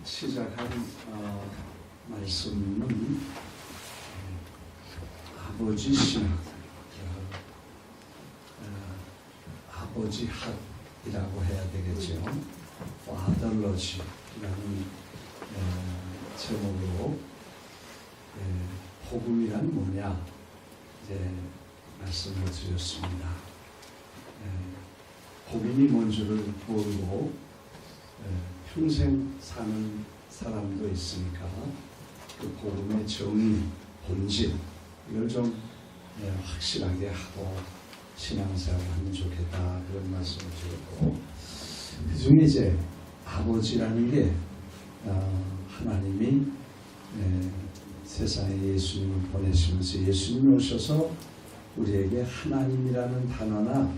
시작한 말씀은 아버지 신학, 아버지 학이라고 해야 되겠죠. Fatherlogy라는 제목으로 복음이란 뭐냐 이제 말씀을 드렸습니다. 복음이 뭔지를 모르고 평생 사는 사람도 있으니까 그 복음의 정의, 본질 이걸 좀 확실하게 하고 신앙생활을 하면 좋겠다 그런 말씀을 드렸고, 그 중에 이제 아버지라는 게 하나님이 세상에 예수님을 보내시면서 예수님이 오셔서 우리에게 하나님이라는 단어나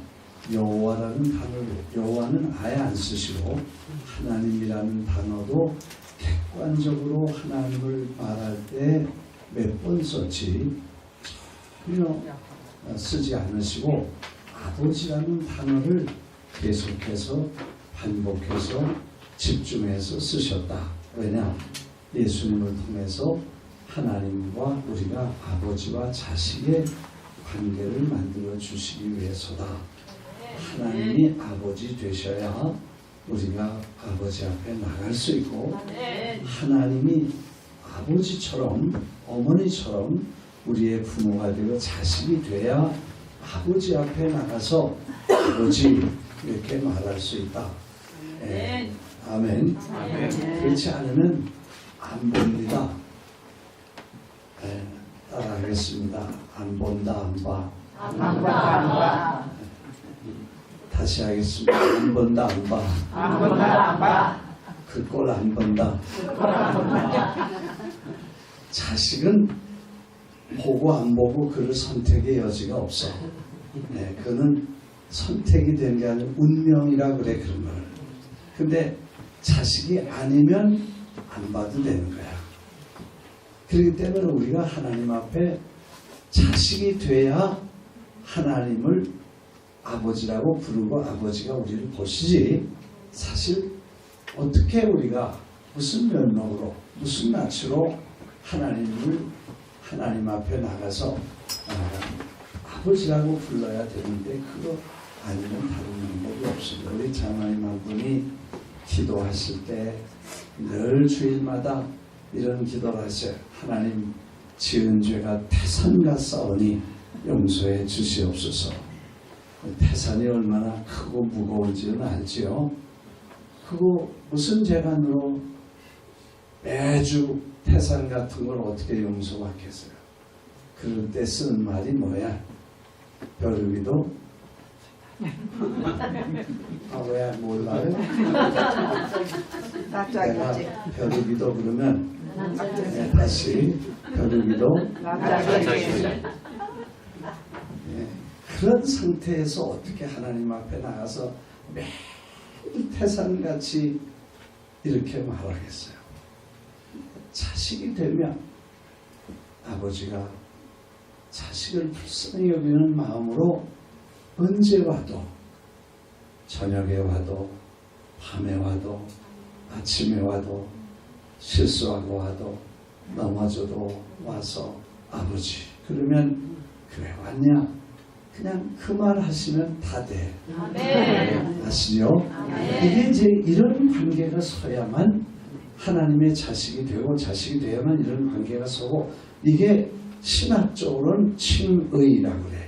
여호와라는 단어를, 여호와는 아예 안 쓰시고 하나님이라는 단어도 객관적으로 하나님을 말할 때 몇 번 썼지 전혀 쓰지 않으시고 아버지라는 단어를 계속해서 반복해서 집중해서 쓰셨다. 왜냐? 예수님을 통해서 하나님과 우리가 아버지와 자식의 관계를 만들어 주시기 위해서다. 하나님이 아버지 되셔야 우리가 아버지 앞에 나갈 수 있고, 하나님이 아버지처럼 어머니처럼 우리의 부모가 되고 자식이 돼야 아버지 앞에 나가서 아버지 이렇게 말할 수 있다. 아멘. 그렇지 않으면 안 봅니다. 따라하겠습니다. 안 본다, 안 봐. 안 본다, 안 봐. 다시 하겠습니다. 안 본다, 안 봐. 안 본다, 안 봐. 그 꼴 안 본다. 그 꼴 안 본다. 자식은 보고 안 보고 그를 선택의 여지가 없어. 그는 선택이 된 게 아니라 운명이라 그래, 그런 걸. 근데 자식이 아니면 안 봐도 되는 거야. 그렇기 때문에 우리가 하나님 앞에 자식이 돼야 하나님을 아버지라고 부르고 아버지가 우리를 보시지, 사실 어떻게 우리가 무슨 면목으로 무슨 낯으로 하나님 앞에 나가서 아버지라고 불러야 되는데 그거 아니면 다른 방법이 없습니다. 우리 장로님 한 분이 기도하실 때 늘 주일마다 이런 기도를 하세요. 하나님, 지은 죄가 태산과 싸우니 용서해 주시옵소서. 태산이 얼마나 크고 무거운지는 알지요. 그거 무슨 재간으로 매주 태산 같은 걸 어떻게 용서받겠어요? 그럴 때 쓰는 말이 뭐야? 벼르기도 왜 몰라요? 내가 벼르기도 그러면 다시 벼르기도 그런 상태에서 어떻게 하나님 앞에 나가서 매일 태산같이 이렇게 말하겠어요? 자식이 되면 아버지가 자식을 불쌍히 여기는 마음으로 언제 와도, 저녁에 와도, 밤에 와도, 아침에 와도, 실수하고 와도, 넘어져도 와서 아버지, 그러면 그래 왔냐? 그냥 그 말 하시면 다 돼. 아시죠? 이게 이제 이런 관계가 서야만 하나님의 자식이 되고, 자식이 되야만 이런 관계가 서고, 이게 신학적으로는 칭의라고 그래.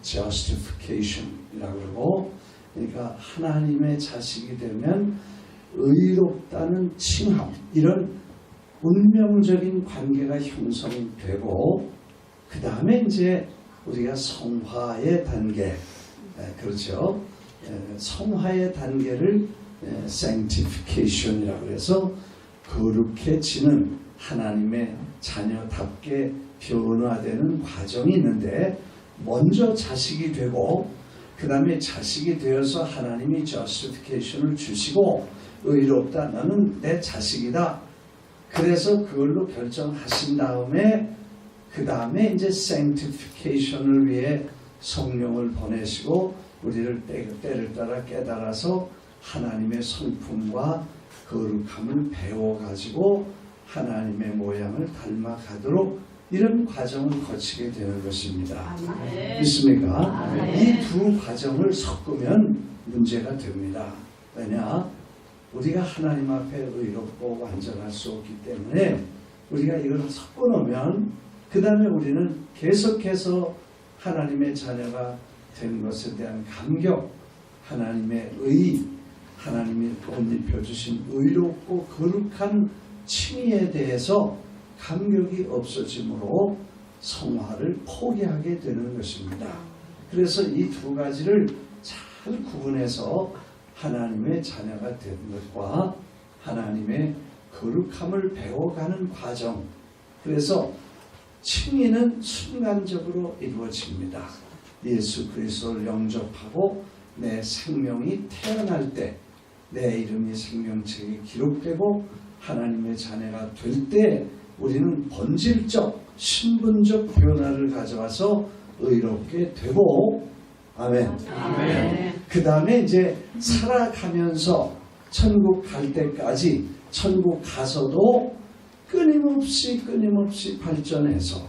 justification이라고 그러고, 그러니까 하나님의 자식이 되면 의롭다는 칭함, 이런 운명적인 관계가 형성되고, 그 다음에 이제 우리가 성화의 단계, 그렇죠? 성화의 단계를 sanctification이라고 해서 거룩해지는 하나님의 자녀답게 변화되는 과정이 있는데, 먼저 자식이 되고 그 다음에 자식이 되어서 하나님이 justification을 주시고, 의롭다, 너는 내 자식이다, 그래서 그걸로 결정하신 다음에 그 다음에 이제 sanctification을 위해 성령을 보내시고 우리를 때를 따라 깨달아서 하나님의 성품과 거룩함을 배워가지고 하나님의 모양을 닮아가도록 이런 과정을 거치게 되는 것입니다. 믿습니까? 이 두 과정을 섞으면 문제가 됩니다. 왜냐? 우리가 하나님 앞에 의롭고 완전할 수 없기 때문에 우리가 이걸 섞어놓으면 그 다음에 우리는 계속해서 하나님의 자녀가 된 것에 대한 감격, 하나님의 의, 하나님이 옷 입혀주신 의롭고 거룩한 칭의에 대해서 감격이 없어지므로 성화를 포기하게 되는 것입니다. 그래서 이 두 가지를 잘 구분해서 하나님의 자녀가 되는 것과 하나님의 거룩함을 배워가는 과정. 그래서 칭의는 순간적으로 이루어집니다. 예수 그리스도를 영접하고 내 생명이 태어날 때 내 이름이 생명책에 기록되고 하나님의 자녀가 될 때 우리는 본질적 신분적 변화를 가져와서 의롭게 되고 아멘. 그 다음에 이제 살아가면서 천국 갈 때까지 천국 가서도 끊임없이 발전해서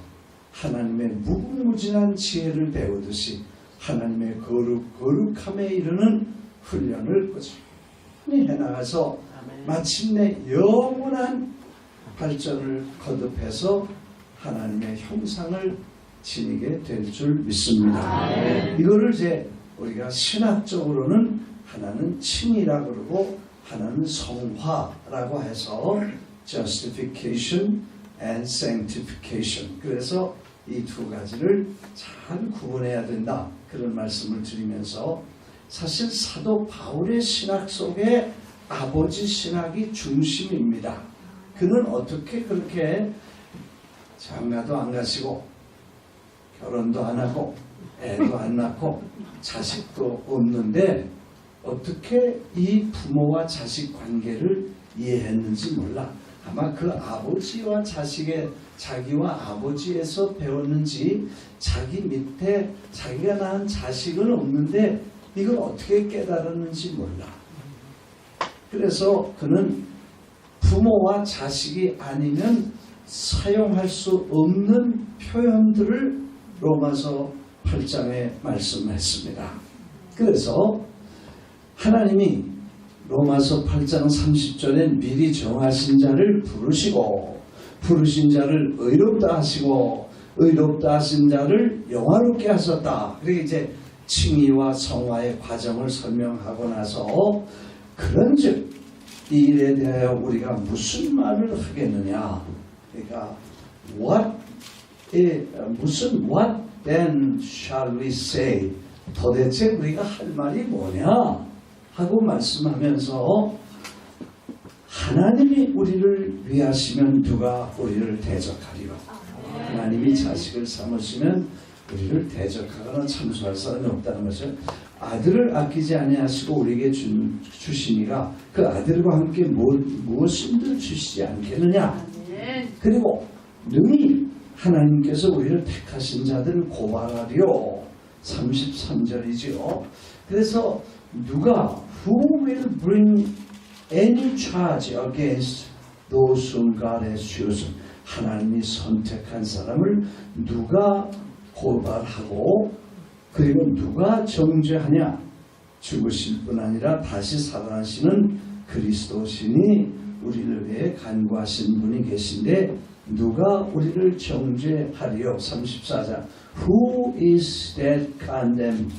하나님의 무궁무진한 지혜를 배우듯이 하나님의 거룩함에 이르는 훈련을 꾸준히 해나가서 마침내 영원한 발전을 거듭해서 하나님의 형상을 지니게 될 줄 믿습니다. 이거를 이제 우리가 신학적으로는 하나는 칭의라 그러고 하나는 성화라고 해서 justification and sanctification. 그래서 이 두 가지를 잘 구분해야 된다. 그런 말씀을 드리면서 사실 사도 바울의 신학 속에 아버지 신학이 중심입니다. 그는 어떻게 그렇게 장가도 안 가시고 결혼도 안 하고 애도 안 낳고 자식도 없는데 어떻게 이 부모와 자식 관계를 이해했는지 몰라. 아마 그 아버지와 자기와 아버지에서 배웠는지 자기 밑에 자기가 낳은 자식은 없는데 이걸 어떻게 깨달았는지 몰라. 그래서 그는 부모와 자식이 아니면 사용할 수 없는 표현들을 로마서 8장에 말씀했습니다. 그래서 하나님이 로마서 8장 30절에 미리 정하신 자를 부르신 자를 의롭다 하시고 의롭다 하신 자를 영화롭게 하셨다. 그리고 이제 칭의와 성화의 과정을 설명하고 나서 그런즉 이 일에 대하여 우리가 무슨 말을 하겠느냐. 그러니까 what then shall we say? 도대체 우리가 할 말이 뭐냐? 하고 말씀하면서 하나님이 우리를 위하시면 누가 우리를 대적하리요? 하나님이 자식을 삼으시면 우리를 대적하거나 참수할 사람이 없다는 것을 아들을 아끼지 아니하시고 우리에게 주시니가 그 아들과 함께 무엇인들 주시지 않겠느냐. 그리고 능히 하나님께서 우리를 택하신 자들을 고발하리요. 33절이지요. 그래서 누가 who will bring any charge against those whom God has chosen? 하나님이 선택한 사람을 누가 고발하고 그리고 누가 정죄하냐? 죽으실 뿐 아니라 다시 살아나시는 그리스도시니 우리를 위해 간구하신 분이 계신데 누가 우리를 정죄하리요? 34장 Who is that condemned?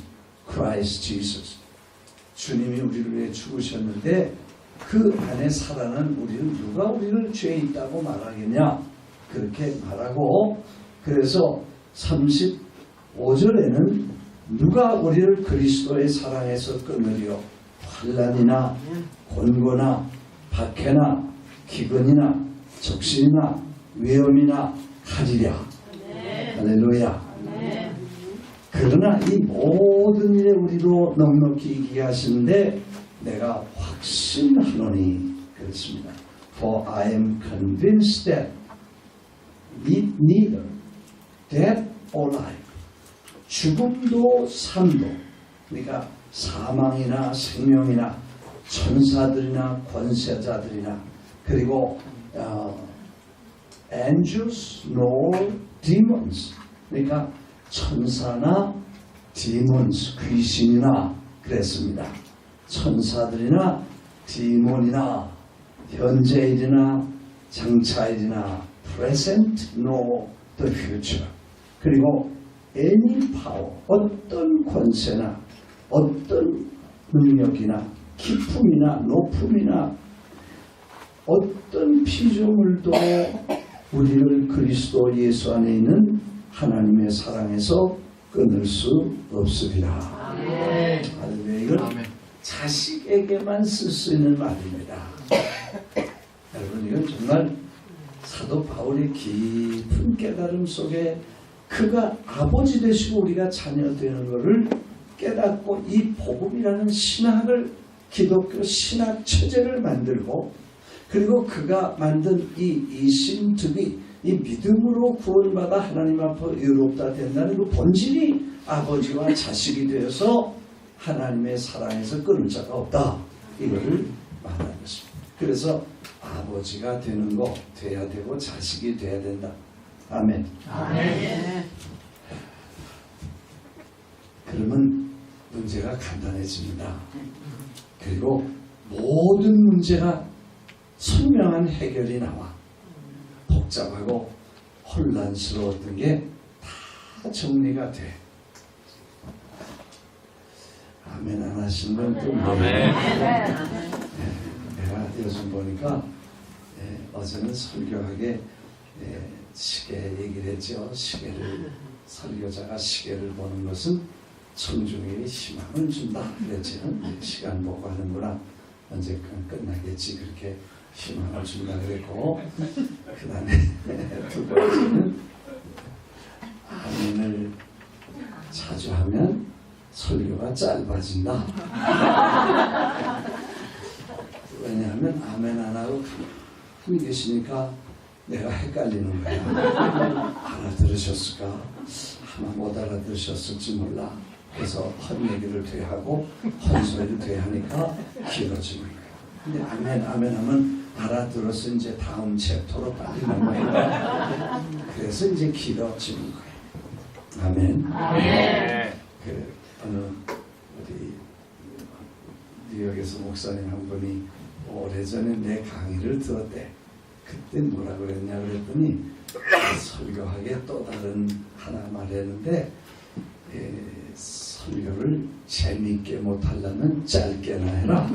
Christ Jesus. 주님이 우리를 위해 죽으셨는데 그 안에 살아난 우리는 누가 우리를 죄 있다고 말하겠냐? 그렇게 말하고 그래서 35절에는 누가 우리를 그리스도의 사랑에서 끊으리요? 환난이나 곤고나 박해나 기근이나 적신이나 위험이나 칼이랴. 할렐루야. 그러나 이 모든 일에 우리로 넉넉히 이기게 하시는데 내가 확신하노니 그렇습니다. For I am convinced that neither death or life, 죽음도 삶도, 그러니까 사망이나 생명이나 천사들이나 권세자들이나 그리고 angels nor demons 그러니까 천사나 demons 귀신이나 그랬습니다. 천사들이나 디몬이나 현재일이나 장차일이나 present nor the future 그리고 any power 어떤 권세나 어떤 능력이나 기품이나 높음이나 어떤 피조물도 우리를 그리스도 예수 안에 있는 하나님의 사랑에서 끊을 수 없습니다. 할렐루야. 이건 자식에게만 쓸 수 있는 말입니다. 여러분 이건 정말 사도 바울의 깊은 깨달음 속에 그가 아버지 되시고 우리가 자녀 되는 것을 깨닫고 이 복음이라는 신학을 기독교 신학 체제를 만들고 그리고 그가 만든 이 이신득이 이 믿음으로 구원받아 하나님 앞에 의롭다 된다는 그 본질이 아버지와 자식이 되어서 하나님의 사랑에서 끊을 자가 없다. 이거를 말하는 것입니다. 그래서 아버지가 되는 거 돼야 되고 자식이 돼야 된다. 아멘. 아멘. 그러면 문제가 간단해집니다. 그리고 모든 문제가 선명한 해결이 나와 복잡하고 혼란스러웠던 게 다 정리가 돼. 아멘 안 하시는 건 또 뭐예요? 내가 요즘 보니까 어제는 설교하게 시계 얘기를 했죠. 시계를 설교자가 시계를 보는 것은 청중에게 희망을 준다 그랬죠. 시간 보고 하는구나. 언제 끝나겠지 그렇게 희망을 준다 그랬고 그 다음에 두 번째는 아멘을 자주 하면 설교가 짧아진다. 왜냐하면 아멘 안 하고 가만히 계시니까 내가 헷갈리는 거야. 알아들으셨을까? 아마 못 알아들으셨을지 몰라. 그래서 헛얘기를 되하고 헛소리를 되하니까 길어지는 거야. 근데 아멘 하면 알아들어서 이제 다음 챕터로 빨리 넘어가. 그래서 이제 길어지는 거예요. 아멘. 그 어느 우리 뉴욕에서 목사님 한 분이 오래전에 내 강의를 들었대. 그때 뭐라 그랬냐 그랬더니 설교하기에 또 다른 하나 말했는데 설교를 재미있게 못하려면 짧게나 해라.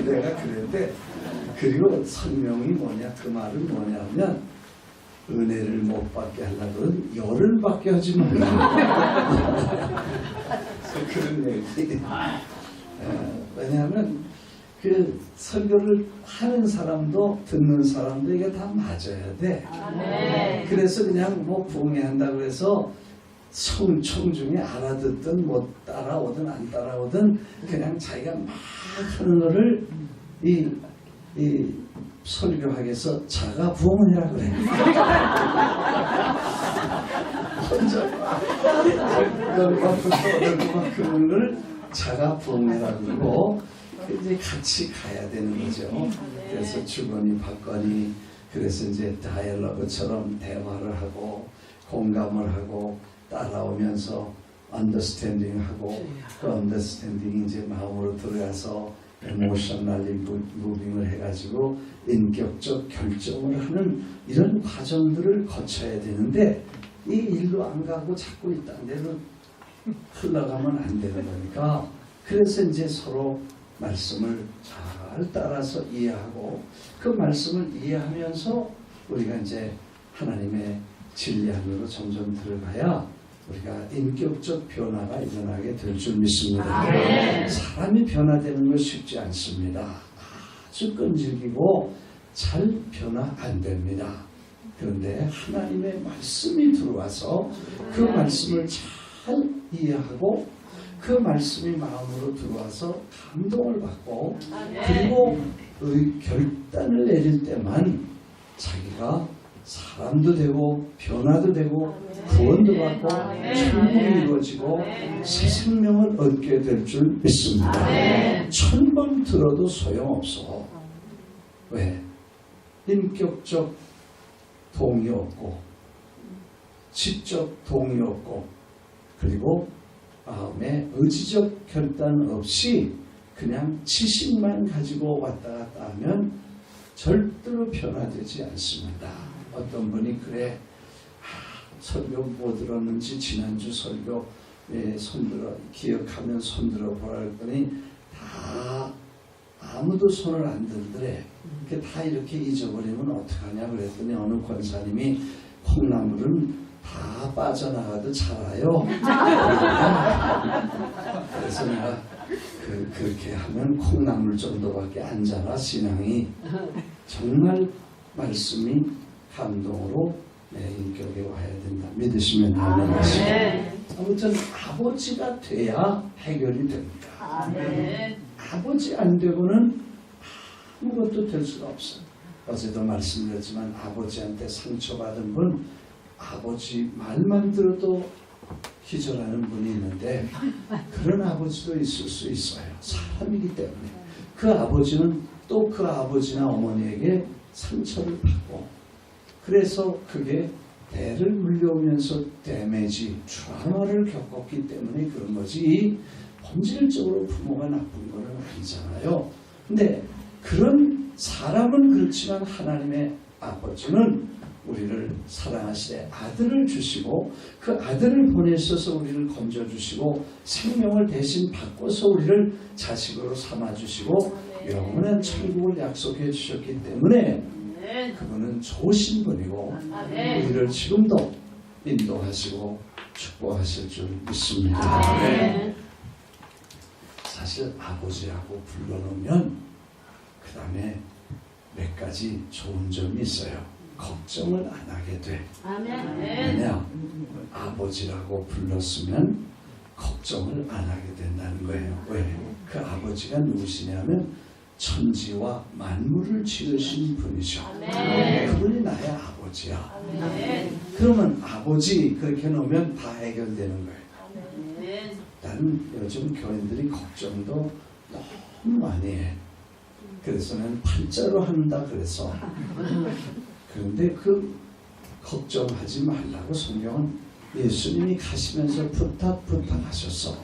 내가 그랬는데 그리고 설명이 뭐냐 그 말은 뭐냐면 은혜를 못 받게 하려면 열을 받게 하지 말라. 그런 얘기. 왜냐하면 그 설교를 하는 사람도 듣는 사람도 이게 다 맞아야 돼. 그래서 그냥 뭐 부흥회한다 그래서 청중에 알아듣든 못 따라오든 안 따라오든 그냥 자기가 막 하는 거를 이 설교학에서 자가 부흥회라 그래. 혼자 열과 붙어 그런 걸 자가 부흥회라 그러고 이제 같이 가야 되는 거죠. 그래서 주거니 받거니 그래서 이제 다이얼로그처럼 대화를 하고 공감을 하고 따라오면서 언더스탠딩하고 그 언더스탠딩이 이제 마음으로 들어가서 에모셔널리 무빙을 해가지고 인격적 결정을 하는 이런 과정들을 거쳐야 되는데 이 일로 안 가고 자꾸 있다는 데로 흘러가면 안 되는 거니까 그래서 이제 서로 말씀을 잘 따라서 이해하고 그 말씀을 이해하면서 우리가 이제 하나님의 진리 안으로 점점 들어가야 우리가 인격적 변화가 일어나게 될 줄 믿습니다. 사람이 변화되는 건 쉽지 않습니다. 아주 끈질기고 잘 변화 안 됩니다. 그런데 하나님의 말씀이 들어와서 그 말씀을 잘 이해하고 그 말씀이 마음으로 들어와서 감동을 받고 그리고 결단을 내릴 때만 자기가 사람도 되고 변화도 되고 구원도 받고 천국이 이루어지고 새 생명을 얻게 될 줄 믿습니다. 1000번 들어도 소용없어. 왜? 인격적 동의 없고 지적 동의 없고 그리고 마음에 의지적 결단 없이 그냥 지식만 가지고 왔다 갔다 하면 절대로 변화되지 않습니다. 어떤 분이 그래 설교 뭐 들었는지 지난주 설교에 손들어 기억하면 손들어 보라 했더니 다 아무도 손을 안 들더래. 다 이렇게 잊어버리면 어떡하냐 그랬더니 어느 권사님이 콩나물은 다 빠져나가도 자라요. 그래서 내가 그렇게 하면 콩나물 정도밖에 안 자라. 신앙이 정말 말씀이 감동으로 내 인격에 와야 된다. 믿으시면 아멘 하시고. 아무튼 아버지가 돼야 해결이 됩니다. 아버지 안 되고는 아무것도 될 수가 없어요. 어제도 말씀드렸지만 아버지한테 상처받은 분 아버지 말만 들어도 기절하는 분이 있는데 그런 아버지도 있을 수 있어요. 사람이기 때문에. 그 아버지는 또 그 아버지나 어머니에게 상처를 받고 그래서 그게 대를 물려오면서 데미지, 트라우마를 겪었기 때문에 그런 거지 본질적으로 부모가 나쁜 건 아니잖아요. 근데 그런 사람은 그렇지만 하나님의 아버지는 우리를 사랑하시되 아들을 주시고 그 아들을 보내셔서 우리를 건져주시고 생명을 대신 바꿔서 우리를 자식으로 삼아주시고 영원한 천국을 약속해 주셨기 때문에 그분은 좋으신 분이고 우리를 지금도 인도하시고 축복하실 줄 믿습니다. 사실 아버지라고 불러놓으면 그 다음에 몇 가지 좋은 점이 있어요. 걱정을 안 하게 돼. 왜냐? 아버지라고 불렀으면 걱정을 안 하게 된다는 거예요. 왜? 그 아버지가 누구시냐면 천지와 만물을 지으신 분이죠. 그분이 나의 아버지야. 그러면 아버지 그렇게 놓으면 다 해결되는 거예요. 나는 요즘 교인들이 걱정도 너무 많이 해. 그래서 는 팔자로 한다 그래서. 그런데 그 걱정하지 말라고 성경은 예수님이 가시면서 부탁하셨어.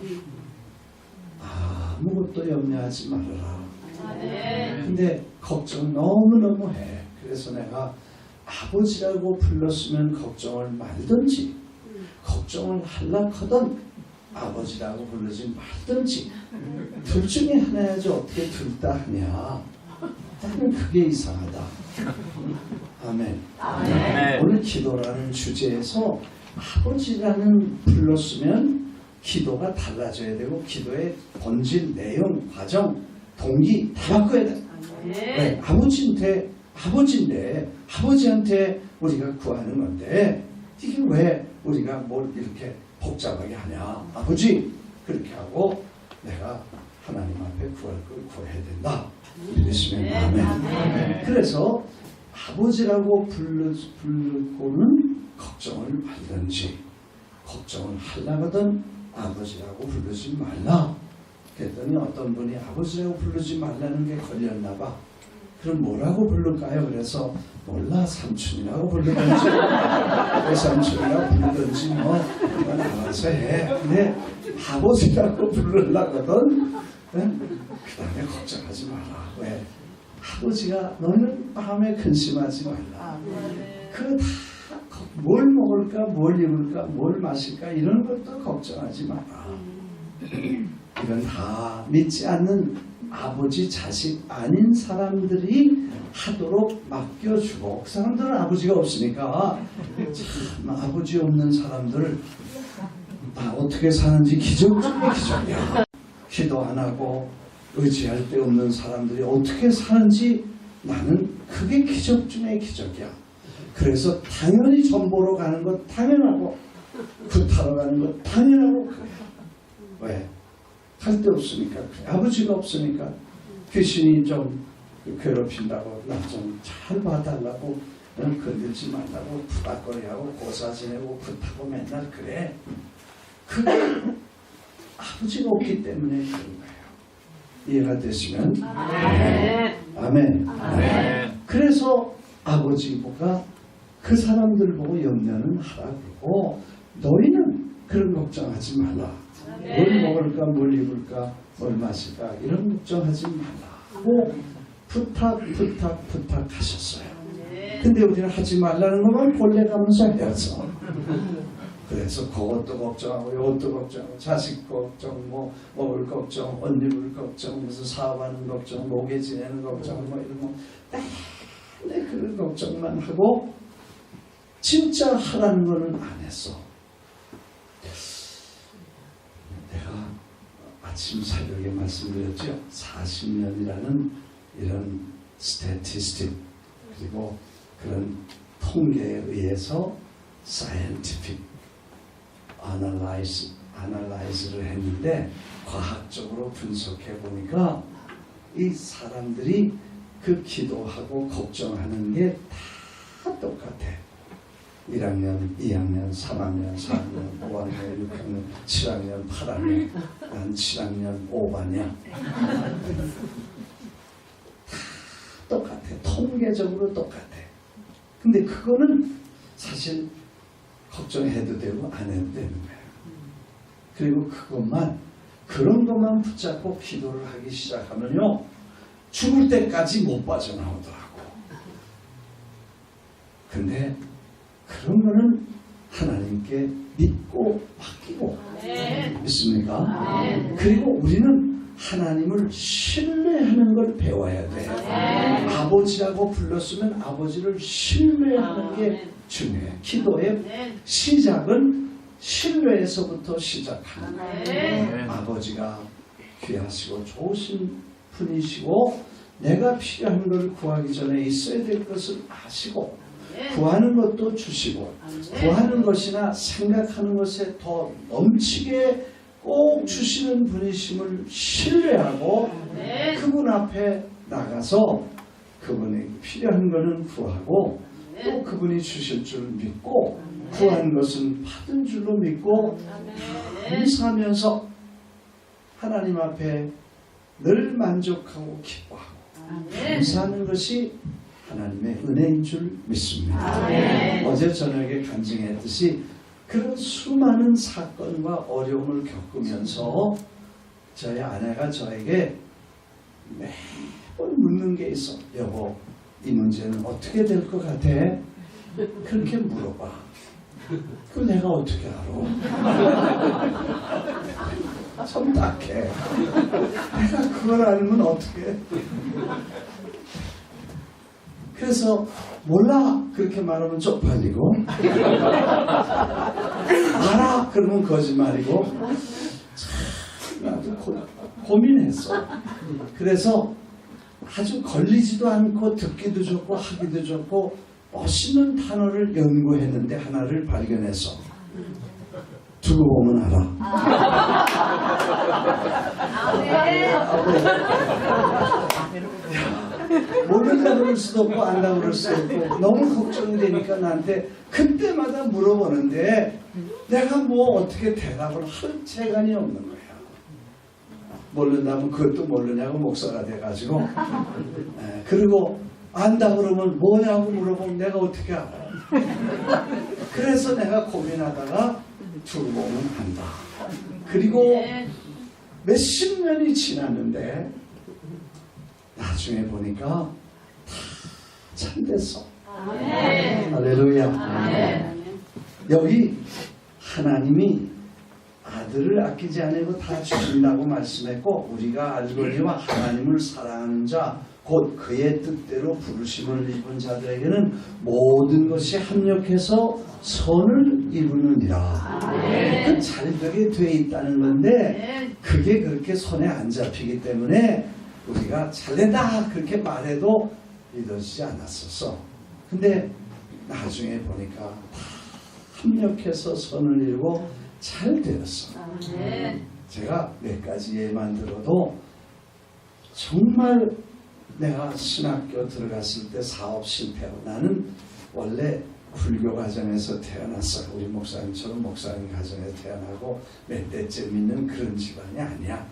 아무것도 염려하지 말아라. 근데 걱정 너무너무 해. 그래서 내가 아버지라고 불렀으면 걱정을 말든지 걱정을 하려거든 아버지라고 부르지 말든지 둘 중에 하나야지 어떻게 둘 다 하냐. 나는 그게 이상하다. 아멘. 오늘 기도라는 주제에서 아버지라는 불렀으면 기도가 달라져야 되고 기도의 본질, 내용, 과정, 동기 다 바꿔야 돼. 왜? 아버지인데 아버지한테 우리가 구하는 건데 이게 왜 우리가 뭘 이렇게 복잡하게 하냐. 아버지 그렇게 하고 내가 하나님 앞에 구할 걸 구해야 된다. 믿으시면 아멘. 그래서 아버지라고 부르고는 걱정을 말든지 걱정을 하려거든 아버지라고 부르지 말라. 그랬더니 어떤 분이 아버지라고 부르지 말라는 게 걸렸나 봐. 그럼 뭐라고 부를까요? 그래서 몰라 삼촌이라고 부르든지 외삼촌이라고 부르든지 뭐 그건 알아서 해. 근데 아버지라고 부르려거든 그 다음에 걱정하지 마라. 왜? 아버지가 너는 마음에 근심하지 말라. 그 다 뭘 먹을까 뭘 입을까 뭘 마실까 이런 것도 걱정하지 마라. 이건 다 믿지 않는 아버지 자식 아닌 사람들이 하도록 맡겨주고 그 사람들은 아버지가 없으니까 참 아버지 없는 사람들 다 어떻게 사는지 기적 중에 기적이야. 기도 안 하고 의지할 데 없는 사람들이 어떻게 사는지 나는 그게 기적 중에 기적이야. 그래서 당연히 전 보러 가는 것 당연하고 굿하러 가는 것 당연하고 그래요. 왜? 갈 데 없으니까 그래. 아버지가 없으니까 귀신이 좀 괴롭힌다고 나 좀 잘 봐달라고 건들지 말라고 부닥거리하고 고사 지내고 굿하고 맨날 그래. 그게 아버지가 없기 때문에 그런 거예요. 이해가 되시면? 아멘. 그래서 아버지가 그 사람들 보고 염려는 하라 그러고 너희는 그런 걱정하지 말라. 뭘 먹을까 뭘 입을까 뭘 마실까 이런 걱정하지 말라고 부탁하셨어요. 근데 우리는 하지 말라는 것만 본래 가면서 해서 그래서 그것도 걱정하고 이것도 걱정하고 자식 걱정 뭐 먹을 걱정 옷 입을 걱정 무슨 사업하는 걱정 목에 지내는 걱정 뭐 이런 거 맨날 그런 걱정만 하고 진짜 하라는 거는 안 했어. 내가 아침 새벽에 말씀드렸죠. 40년이라는 이런 스태티스틱 그리고 그런 통계에 의해서 scientific analyze를 했는데 과학적으로 분석해 보니까 이 사람들이 그 기도하고 걱정하는 게 다 똑같아. 1학년, 2학년, 3학년, 4학년, 5학년, 6학년, 7학년, 8학년, 난 7학년 5반이야. 다 똑같아. 통계적으로 똑같아. 근데 그거는 사실 걱정해도 되고 안 해도 되는 거야. 그리고 그런 것만 붙잡고 기도를 하기 시작하면요. 죽을 때까지 못 빠져나오더라고. 근데 그런 거는 하나님께 믿고 맡기고 믿습니까? 그리고 우리는 하나님을 신뢰하는 걸 배워야 돼. 아버지라고 불렀으면 아버지를 신뢰하는 게 중요해. 기도의 시작은 신뢰에서부터 시작하는 거예요. 아버지가 귀하시고 좋으신 분이시고 내가 필요한 걸 구하기 전에 있어야 될 것을 아시고 구하는 것도 주시고 구하는 것이나 생각하는 것에 더 넘치게 꼭 주시는 분이심을 신뢰하고 그분 앞에 나가서 그분이 필요한 것은 구하고 또 그분이 주실 줄 믿고 구한 것은 받은 줄로 믿고 감사하면서 하나님 앞에 늘 만족하고 기뻐하고 감사하는 것이 하나님의 은혜인 줄 믿습니다. 어제 저녁에 간증했듯이 그런 수많은 사건과 어려움을 겪으면서 저희 아내가 저에게 매번 묻는 게 있어. 여보, 이 문제는 어떻게 될 것 같아? 그렇게 물어봐. 그걸 내가 어떻게 알아? 참 딱해. 내가 그걸 알면 어떻게? 그래서 몰라 그렇게 말하면 쪽팔리고 알아 그러면 거짓말이고 참 나도 고민했어. 그래서 아주 걸리지도 않고 듣기도 좋고 하기도 좋고 멋있는 단어를 연구했는데 하나를 발견해서 두고 보면 알아. 모른다고 그럴 수도 없고 안다고 그럴 수도 없고 너무 걱정이 되니까 나한테 그때마다 물어보는데 내가 뭐 어떻게 대답을 할 재간이 없는 거야. 모른다면 그것도 모르냐고 목사가 돼가지고 그리고 안다 그러면 뭐냐고 물어보면 내가 어떻게 알아. 그래서 내가 고민하다가 두고 보면 안다. 그리고 몇십 년이 지났는데 나중에 보니까 다 참됐어. 할렐루야. 여기 하나님이 아들을 아끼지 않고 다 주신다고 말씀했고 우리가 알거니와 하나님을 사랑하는 자 곧 그의 뜻대로 부르심을 입은 자들에게는 모든 것이 합력해서 선을 이루느니라. 그 잘되게 돼 있다는 건데 그게 그렇게 손에 안 잡히기 때문에 우리가 잘된다 그렇게 말해도 믿어지지 않았었어. 근데 나중에 보니까 다 합력해서 선을 이루고 잘 되었어. 제가 몇 가지 예만 들어도 정말 내가 신학교 들어갔을 때 사업 실패하고 나는 원래 불교 가정에서 태어났어. 우리 목사님처럼 목사님 가정에서 태어나고 몇 대째 믿는 그런 집안이 아니야.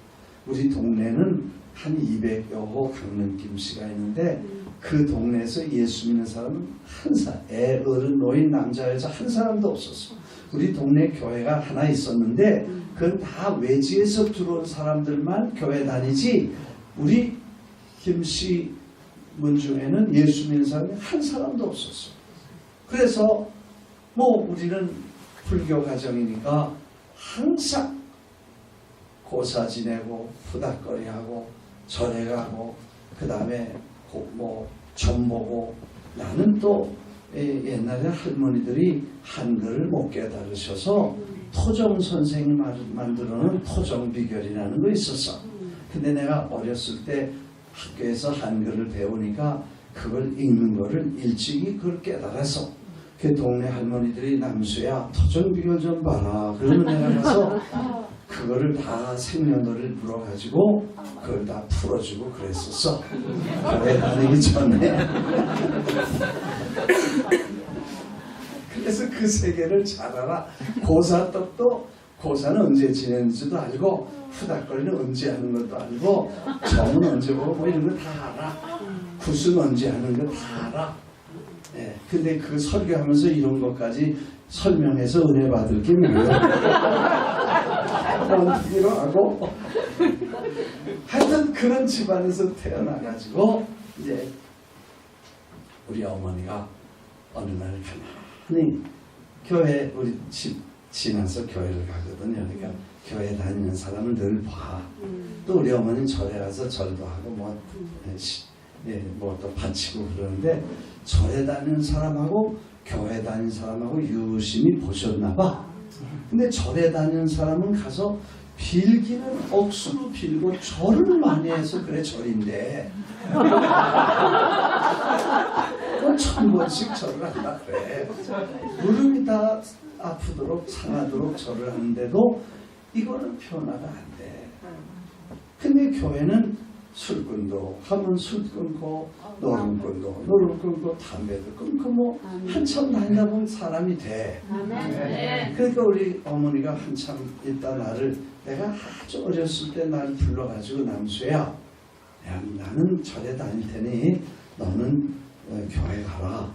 우리 동네는 한 200여 호 강릉 김씨가 있는데 그 동네에서 예수 믿는 사람은 한 사람, 애, 어른, 노인, 남자, 여자 한 사람도 없었어. 우리 동네 교회가 하나 있었는데 그건 다 외지에서 들어온 사람들만 교회 다니지 우리 김씨 문 중에는 예수 믿는 사람이 한 사람도 없었어. 그래서 뭐 우리는 불교 가정이니까 항상 고사 지내고 푸닥거리하고 절에 가고 그 다음에 뭐 점 보고 나는 또 옛날에 할머니들이 한글을 못 깨달으셔서 토정 선생이 만들어놓은 토정 비결이라는 거 있었어. 근데 내가 어렸을 때 학교에서 한글을 배우니까 그걸 읽는 거를 일찍이 그걸 깨달아서 그 동네 할머니들이 남수야 토정 비결 좀 봐라. 그러면 내가 가서 그거를 다 생년월일 물어가지고 그걸 다 풀어주고 그랬었어. 교회 다니기 전에. 그래서 그 세계를 잘 알아. 고사떡도 고사는 언제 지내는지도 알고 후닥거리는 언제 하는 것도 알고 점은 언제 보고 뭐 이런 거 다 알아. 굿은 언제 하는 거 다 알아. 예, 근데 그 설교하면서 이런 것까지 설명해서 은혜 받을 게 뭐예요? 원기로 하고 하여튼 그런 집안에서 태어나가지고 이제 우리 어머니가 어느 날 가만히 교회 우리 집 지나서 교회를 가거든요. 그러니까 교회 다니는 사람을 늘 봐. 또 우리 어머니는 절에 가서 절도 하고 뭐 또 바치고 그러는데 절에 다니는 사람하고 교회 다니는 사람하고 유심히 보셨나 봐. 근데 절에 다니는 사람은 가서 빌기는 억수로 빌고 절을 많이 해서 그래 절인데 또 1000번씩 절을 한다 그래. 무릎이 다 아프도록 상하도록 절을 하는데도 이거는 변화가 안 돼. 근데 교회는 술꾼도 하면 술 끊고 노름꾼도 노름 끊고 담배도 끊고 뭐 한참 다니다 보면 사람이 돼. 그러니까 우리 어머니가 한참 있다 나를 내가 아주 어렸을 때 나를 불러가지고 남수야 야, 나는 절에 다닐 테니 너는 교회 가라.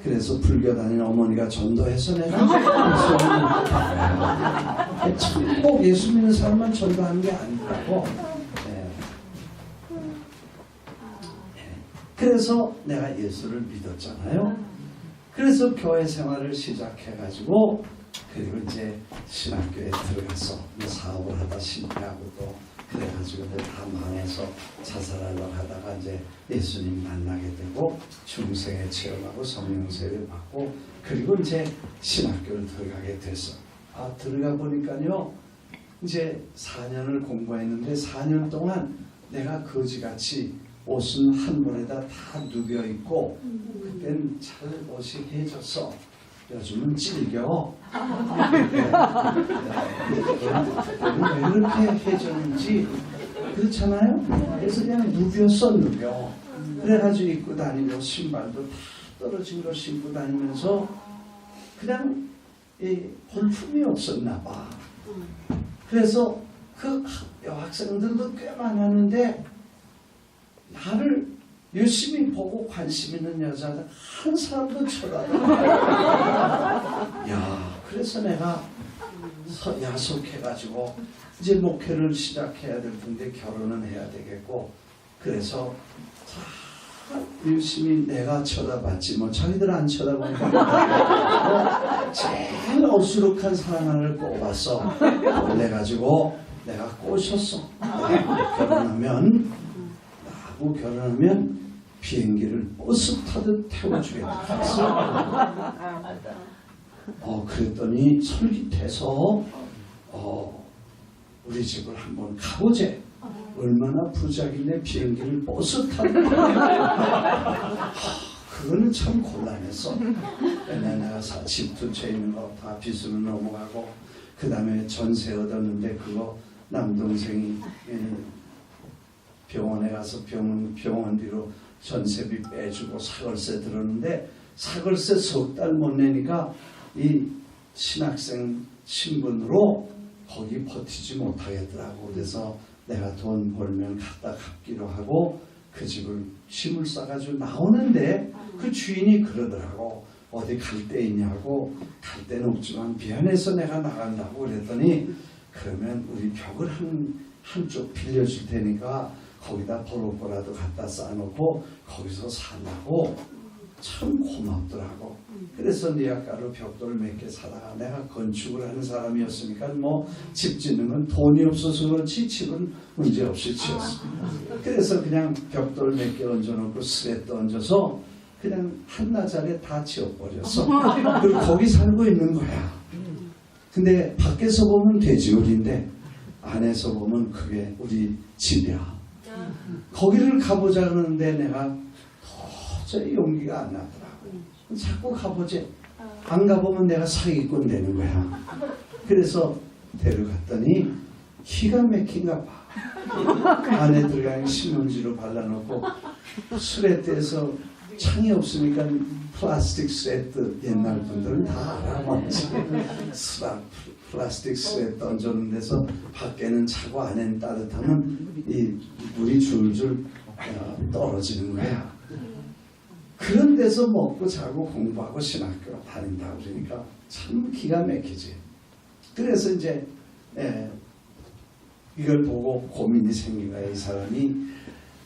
그래서 불교 다니는 어머니가 전도해서 내가 참 꼭 예수 믿는 사람만 전도하는 게 아니라고. 그래서 내가 예수를 믿었잖아요. 그래서 교회 생활을 시작해가지고 그리고 이제 신학교에 들어가서 뭐 사업을 하다 실패하고 또 그래가지고 다 망해서 자살하려고 하다가 이제 예수님 만나게 되고 중생에 체험하고 성령세를 받고 그리고 이제 신학교를 들어가게 됐어. 들어가 보니까요 이제 4년을 공부했는데 4년 동안 내가 거지같이 옷은 한 번에다 다 누벼 입고 그땐 잘 옷이 해졌어. 요즘은 찔겨. 왜 그렇게 해졌는지 그렇잖아요. 그래서 그냥 누벼서 누벼. 그래가지고 입고 다니고 신발도 다 떨어진 거 신고 다니면서 그냥 볼품이 없었나 봐. 그래서 그 여학생들도 꽤 많았는데 나를 열심히 보고 관심 있는 여자들 한 사람도 쳐다봐. 야, 그래서 내가 야속해가지고 이제 목회를 시작해야 될 텐데 결혼은 해야 되겠고 그래서 열심히 내가 쳐다봤지 뭐 자기들 안 쳐다보니까 제일 어수룩한 사람 하나를 꼽았어. 그래가지고 내가 꼬셨어. 결혼하면 비행기를 버스 타듯 태워주겠다 했어. 그랬더니 솔깃해서 우리 집을 한번 가보재. 얼마나 부자길래 비행기를 버스 타듯 그거는 참 곤란했어. 맨날 내가 집 근처에 있는 거 다 빚으로 넘어가고 그 다음에 전세 얻었는데 그거 남동생이 병원에 가서 병원비로 전세비 빼주고 사월세 들었는데 사글세 석 달 못 내니까 이 신학생 신분으로 거기 버티지 못하겠더라고. 그래서 내가 돈 벌면 갖다 갚기로 하고 그 집을 짐을 싸가지고 나오는데 그 주인이 그러더라고. 어디 갈 데 있냐고. 갈 데는 없지만 미안해서 내가 나간다고 그랬더니 그러면 우리 벽을 한쪽 빌려줄 테니까 거기다 버릴 거라도 갖다 쌓아놓고 거기서 산다고. 참 고맙더라고. 그래서 니아가로 벽돌 몇 개 사다가 내가 건축을 하는 사람이었으니까 뭐 집 짓는 건 돈이 없어서 그렇지 집은 문제없이 지었습니다. 그래서 그냥 벽돌 몇 개 얹어놓고 스레트 얹어서 그냥 한나절에 다 지어버렸어. 그리고 거기 살고 있는 거야. 근데 밖에서 보면 돼지우리인데 안에서 보면 그게 우리 집이야. 거기를 가보자 그러는데 내가 도저히 용기가 안 나더라고. 자꾸 가보지. 안 가보면 내가 사기꾼 되는 거야. 그래서 데려갔더니 기가 막힌가 봐. 안에 들어가는 신문지로 발라놓고 스레트에서 창이 없으니까 플라스틱 스레트 옛날 분들은 다 알아봤지. 플라스틱 스레트 얹어놓은 데서 밖에는 차고 안에는 따뜻하면 이 물이 줄줄 떨어지는 거야. 그런 데서 먹고 자고 공부하고 신학교 다닌다 그러니까 참 기가 막히지. 그래서 이제 이걸 보고 고민이 생긴 거야. 이 사람이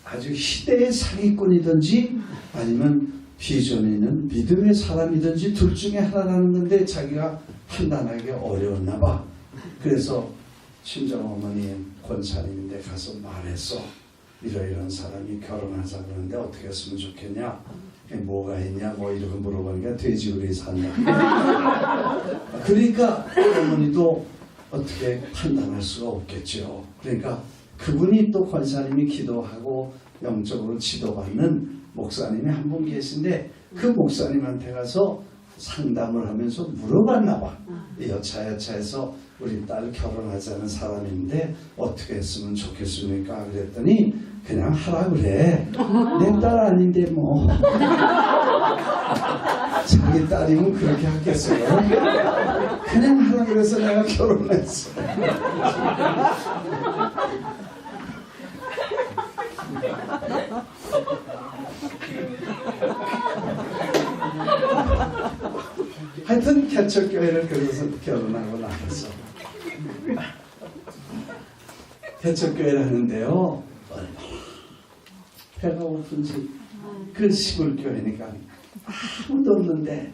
아주 희대의 사기꾼이든지 아니면 비전이 있는 믿음의 사람이든지 둘 중에 하나라는 건데 자기가 판단하기 어려웠나 봐. 그래서 친정어머니 권사님인데 가서 말했어. 이런 사람이 결혼하자 그러는데 어떻게 했으면 좋겠냐. 뭐가 있냐 뭐 이런 거 물어보니까 돼지우리 산다. 그러니까 어머니도 어떻게 판단할 수가 없겠죠. 그러니까 그분이 또 권사님이 기도하고 영적으로 지도받는 목사님이 한 분 계신데 그 목사님한테 가서 상담을 하면서 물어봤나 봐. 여차여차해서 우리 딸 결혼하자는 사람인데 어떻게 했으면 좋겠습니까? 그랬더니 그냥 하라 그래. 내 딸 아닌데 뭐. 자기 딸이면 그렇게 하겠어요. 그냥 하라 그래서 내가 결혼했어. 하여튼 개척교회를 그래서 결혼하고 나왔어. 개척교회를 하는데요. 배가 고픈지 그 시골 교회니까 아무도 없는데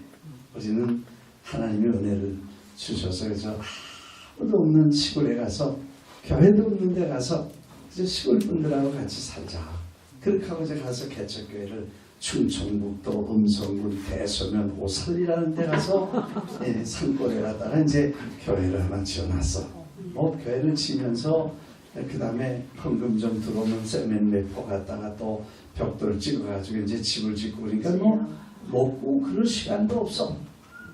우리는 하나님의 은혜를 주셔서 그래서 아무도 없는 시골에 가서 교회도 없는 데 가서 이제 시골 분들하고 같이 살자. 그렇게 하고 이제 가서 개척교회를 충청북도 음성군 대소면 오살리라는 데 가서 산골에 갔다가 이제 교회를 하나 지어놨어. 교회를 지면서 그 다음에 헌금 좀 들어오면 세멘 맺고 갔다가 또 벽돌 찍어가지고 이제 집을 짓고 그러니까 뭐 먹고 그럴 시간도 없어.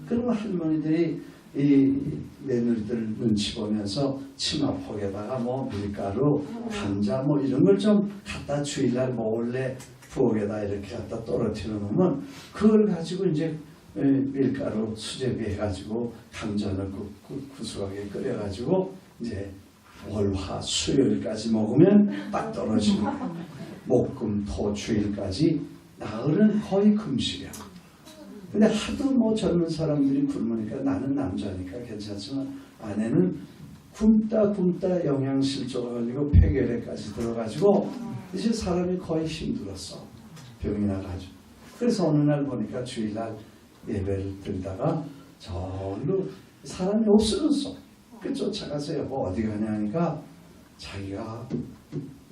그러면 할머니들이 이 며느리들 눈치 보면서 치마폭에다가 뭐 밀가루, 감자 뭐 이런 걸 좀 갖다 주일날 먹을래 부엌에다 이렇게 갖다 떨어뜨려 놓으면 그걸 가지고 이제 밀가루 수제비 해가지고 감자 넣고 구수하게 끓여가지고 이제 월화 수요일까지 먹으면 딱 떨어지는 거야. 목금 토 주일까지 나흘은 거의 금식이야. 근데 하도 뭐 젊은 사람들이 굶으니까 나는 남자니까 괜찮지만 아내는 굶다 영양실조가 걸리고 폐결핵까지 들어가지고 이제 사람이 거의 힘들었어. 병이 나가지고. 그래서 어느 날 보니까 주일날 예배를 드리다가 절로 사람이 없어졌어. 그 쫓아가서 여보 어디 가냐 하니까 자기가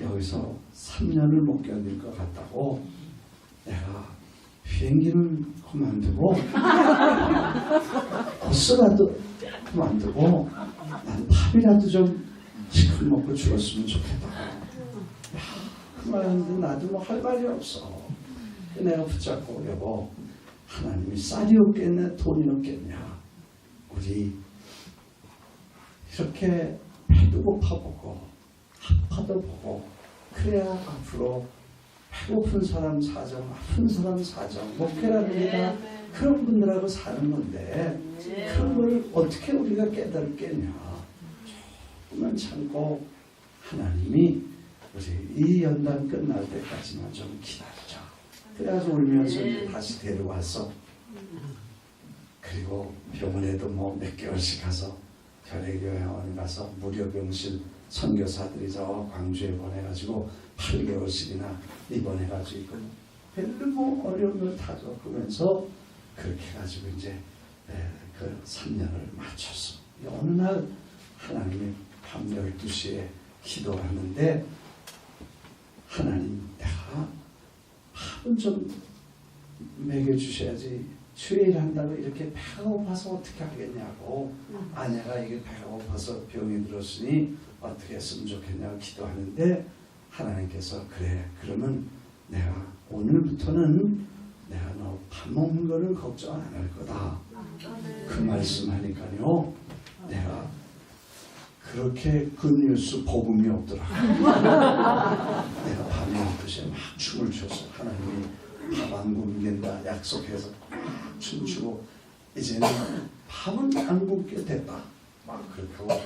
여기서 3년을 못 견딜 것 같다고. 내가 비행기는 그만두고 버스라도 그만두고 난 밥이라도 좀 시큼 먹고 죽었으면 좋겠다고. 그 말하는데 나도 뭐 할 말이 없어. 내가 붙잡고 여보 하나님이 쌀이 없겠냐 돈이 없겠냐. 우리 이렇게 배도 고파보고 아파도 보고 그래야 앞으로 배고픈 사람 사정, 아픈 사람 사정, 목회라는 게 다 그런 분들하고 사는 건데 그런 걸 어떻게 우리가 깨달겠냐. 조금만 참고 하나님이 우리 이 연단 끝날 때까지만 좀 기다리자. 그래가지고 울면서 이제 다시 데려와서 그리고 병원에도 뭐 몇 개월씩 가서 결핵요양원에 가서 무료 병실 선교사들이 저 광주에 보내가지고 8개월씩이나 입원해가지고 별로 뭐 어려움을 다 겪으면서 그렇게 해가지고 이제 그 3년을 마쳤어. 어느 날 하나님이 밤 12시에 기도하는데 하나님 내가 밥은 좀 먹여주셔야지 주일 한다고 이렇게 배가 고파서 어떻게 하겠냐고 아내가 이게 배가 고파서 병이 들었으니 어떻게 했으면 좋겠냐고 기도하는데 하나님께서 그래 그러면 내가 오늘부터는 내가 너 밥 먹는 거는 걱정 안 할 거다. 그 말씀하니까요 내가 그렇게 그 뉴스 복음이 없더라고. 내가 밤에 12시에 막 춤을 췄어. 하나님이 밥 안 굶긴다 약속해서 막 춤추고 이제는 밥은 안 굶게 됐다. 막 그렇게 하고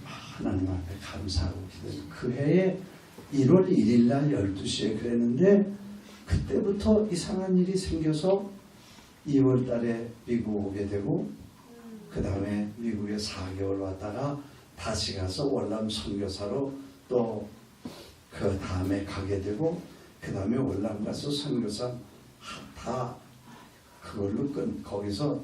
하나님 앞에 감사하고 기도해요. 그 해에 1월 1일 날 12시에 그랬는데 그때부터 이상한 일이 생겨서 2월 달에 미국 오게 되고 그 다음에 미국에 4개월 왔다가 다시 가서 월남 선교사로 또 그 다음에 가게 되고 그 다음에 월남 가서 선교사 다 그걸로 거기서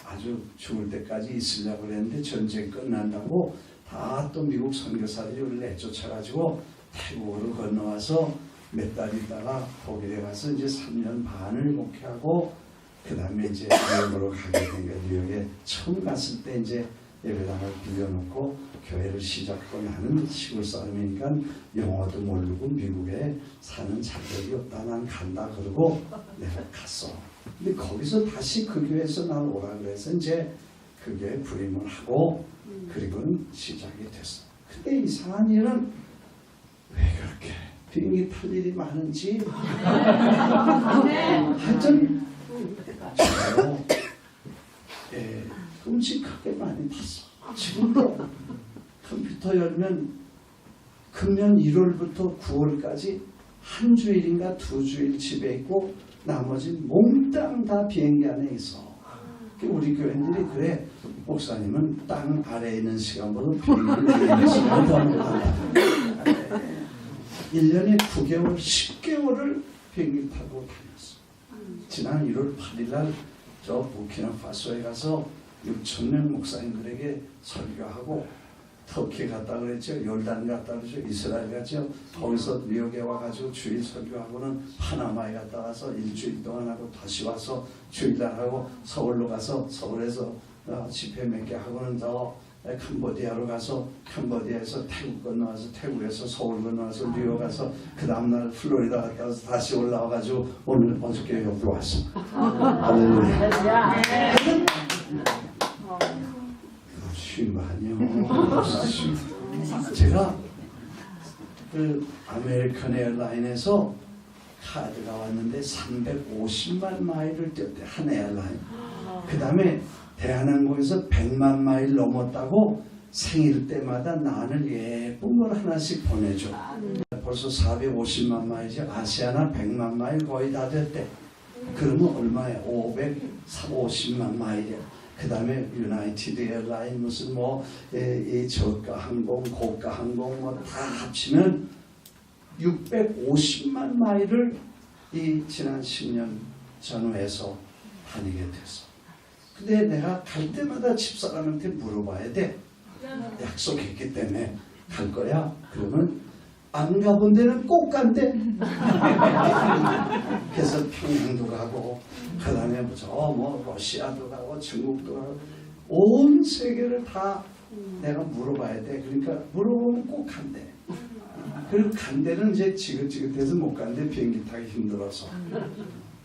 아주 죽을 때까지 있으려고 그랬는데 전쟁 끝난다고 다 또 미국 선교사들이 내쫓아가지고 태국으로 건너와서 몇 달 있다가 독일에 가서 이제 3년 반을 목회하고 그 다음에 이제 뉴욕으로 가게 된 거예요. 뉴욕에 처음 갔을 때 이제 예배당을 빌려놓고 교회를 시작하고 나는 시골 사람이니까 영어도 모르고 미국에 사는 자격이 없다. 난 간다 그러고 내가 갔어. 근데 거기서 다시 그 교회에서 날 오라 그래서 이제 그 교회 부임을 하고 그리고는 시작이 됐어. 근데 이상한 일은 왜 그렇게 비행기 탈 일이 많은지 하여튼 저도 끔찍하게 많이 탔어. 지금도 컴퓨터 열면 금년 1월부터 9월까지 한 주일인가 2주일 집에 있고 나머지 몽땅 다 비행기 안에 있어. 우리 교인들이 그래 목사님은 땅 아래에 있는 시간보다 비행기 위에 있는 시간이 더 많다. 1년에 9개월, 10개월을 비행기 타고 다녔어. 지난 1월 8일 날 저 부키나파소에 가서 6,000명 목사님들에게 설교하고 터키 갔다 그랬죠. 요르단 갔다 그랬죠. 이스라엘 갔죠. 거기서 뉴욕에 와가지고 주일 설교하고는 파나마에 갔다 와서 일주일 동안 하고 다시 와서 주일날 하고 서울로 가서 서울에서 집회 몇 개 하고는 더 캄보디아로 가서 캄보디아에서 태국 건너와서 태국에서 서울 건너와서 뉴욕 가서 그 다음날 플로리다 갔다 와서 다시 올라와가지고 오늘 어저께 여기 왔어. 할렐루야. 쉬운 거 아니요. 제가 그 아메리칸 에어라인에서 카드가 왔는데 350만 마일을 뛰었대. 한 에어라인. 그 다음에 대한항공에서 100만 마일 넘었다고 생일 때마다 난을 예쁜 걸 하나씩 보내줘. 벌써 450만 마일이지. 아시아나 100만 마일 거의 다 됐대. 그러면 얼마야? 550만 마일이야. 그 다음에 유나이티드 에어라인 무슨 이 저가 항공, 고가 항공 뭐 다 합치면 650만 마일을 이 지난 10년 전후에서 다니게 됐어. 근데 내가 갈 때마다 집사람한테 물어봐야 돼. 약속했기 때문에 갈 거야. 그러면 안 가본 데는 꼭 간대. 그래서 평양도 가고 그 다음에 러시아도 가고 중국도 가고 온 세계를 다 내가 물어봐야 돼. 그러니까 물어보면 꼭 간대. 그리고 간 데는 이제 지긋지긋해서 못 간대. 비행기 타기 힘들어서.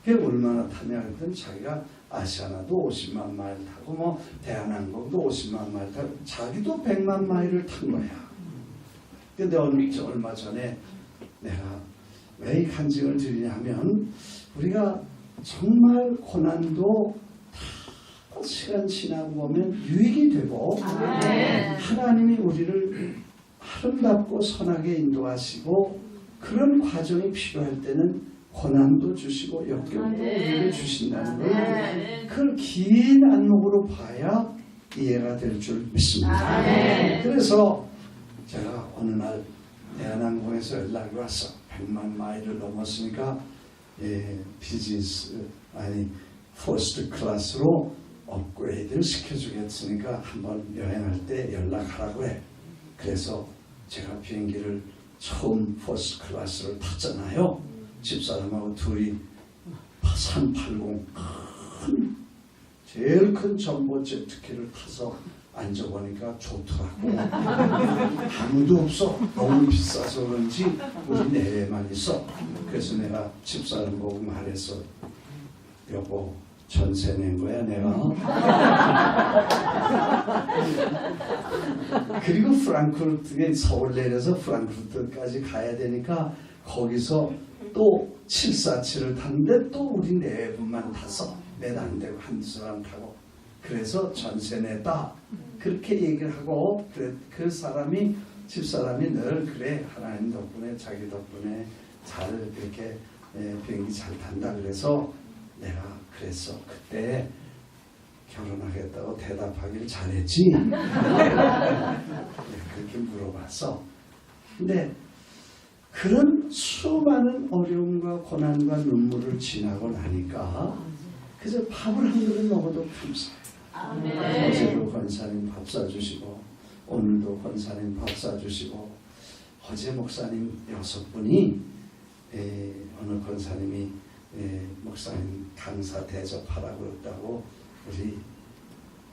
그게 얼마나 타냐 그랬더니 자기가 아시아나도 50만 마일 타고 대한항공도 50만 마일 타고 자기도 100만 마일을 탄 거야. 근데 얼마 전에 내가 왜 이 간증을 드리냐면 우리가 정말 고난도 다 시간 지나고 보면 유익이 되고 하나님이 우리를 아름답고 선하게 인도하시고 그런 과정이 필요할 때는 고난도 주시고 역경도 우리에게 주신다는 걸 그걸 긴 안목으로 봐야 이해가 될 줄 믿습니다. 그래서 제가 어느 날 대한항공에서 연락이 왔어. 100만 마일을 넘었으니까 비즈니스 아니 퍼스트 클래스로 업그레이드를 시켜주겠으니까 한번 여행할 때 연락하라고 해. 그래서 제가 비행기를 처음 퍼스트 클래스를 탔잖아요. 집사람하고 둘이 380 큰 제일 큰 전보제 특기를 타서 앉아보니까 좋더라고. 아무도 없어. 너무 비싸서 그런지 우리 내외만 있어. 그래서 내가 집사람 보고 말했어. 여보 전세 낸 거야 내가. 그리고 프랑크푸르트에 서울 내려서 프랑크푸르트까지 가야 되니까 거기서 또 747을 탔는데 또 우리 내외분만 타서 몇 안 되고 한두 사람 타고 그래서 전세 냈다. 그렇게 얘기를 하고 그 사람이 집사람이 늘 그래 하나님 덕분에 자기 덕분에 잘 이렇게 비행기 잘 탄다 그래서 내가 그랬어. 그때 결혼하겠다고 대답하기를 잘했지. 그렇게 물어봤어. 근데 그런 수많은 어려움과 고난과 눈물을 지나고 나니까 그래서 밥을 한 그릇 먹어도 감사해요. 어제도 권사님 밥 사주시고 오늘도 권사님 밥 사주시고 어제 목사님 6분이 어느 권사님이 목사님 강사 대접하라고 그랬다고 우리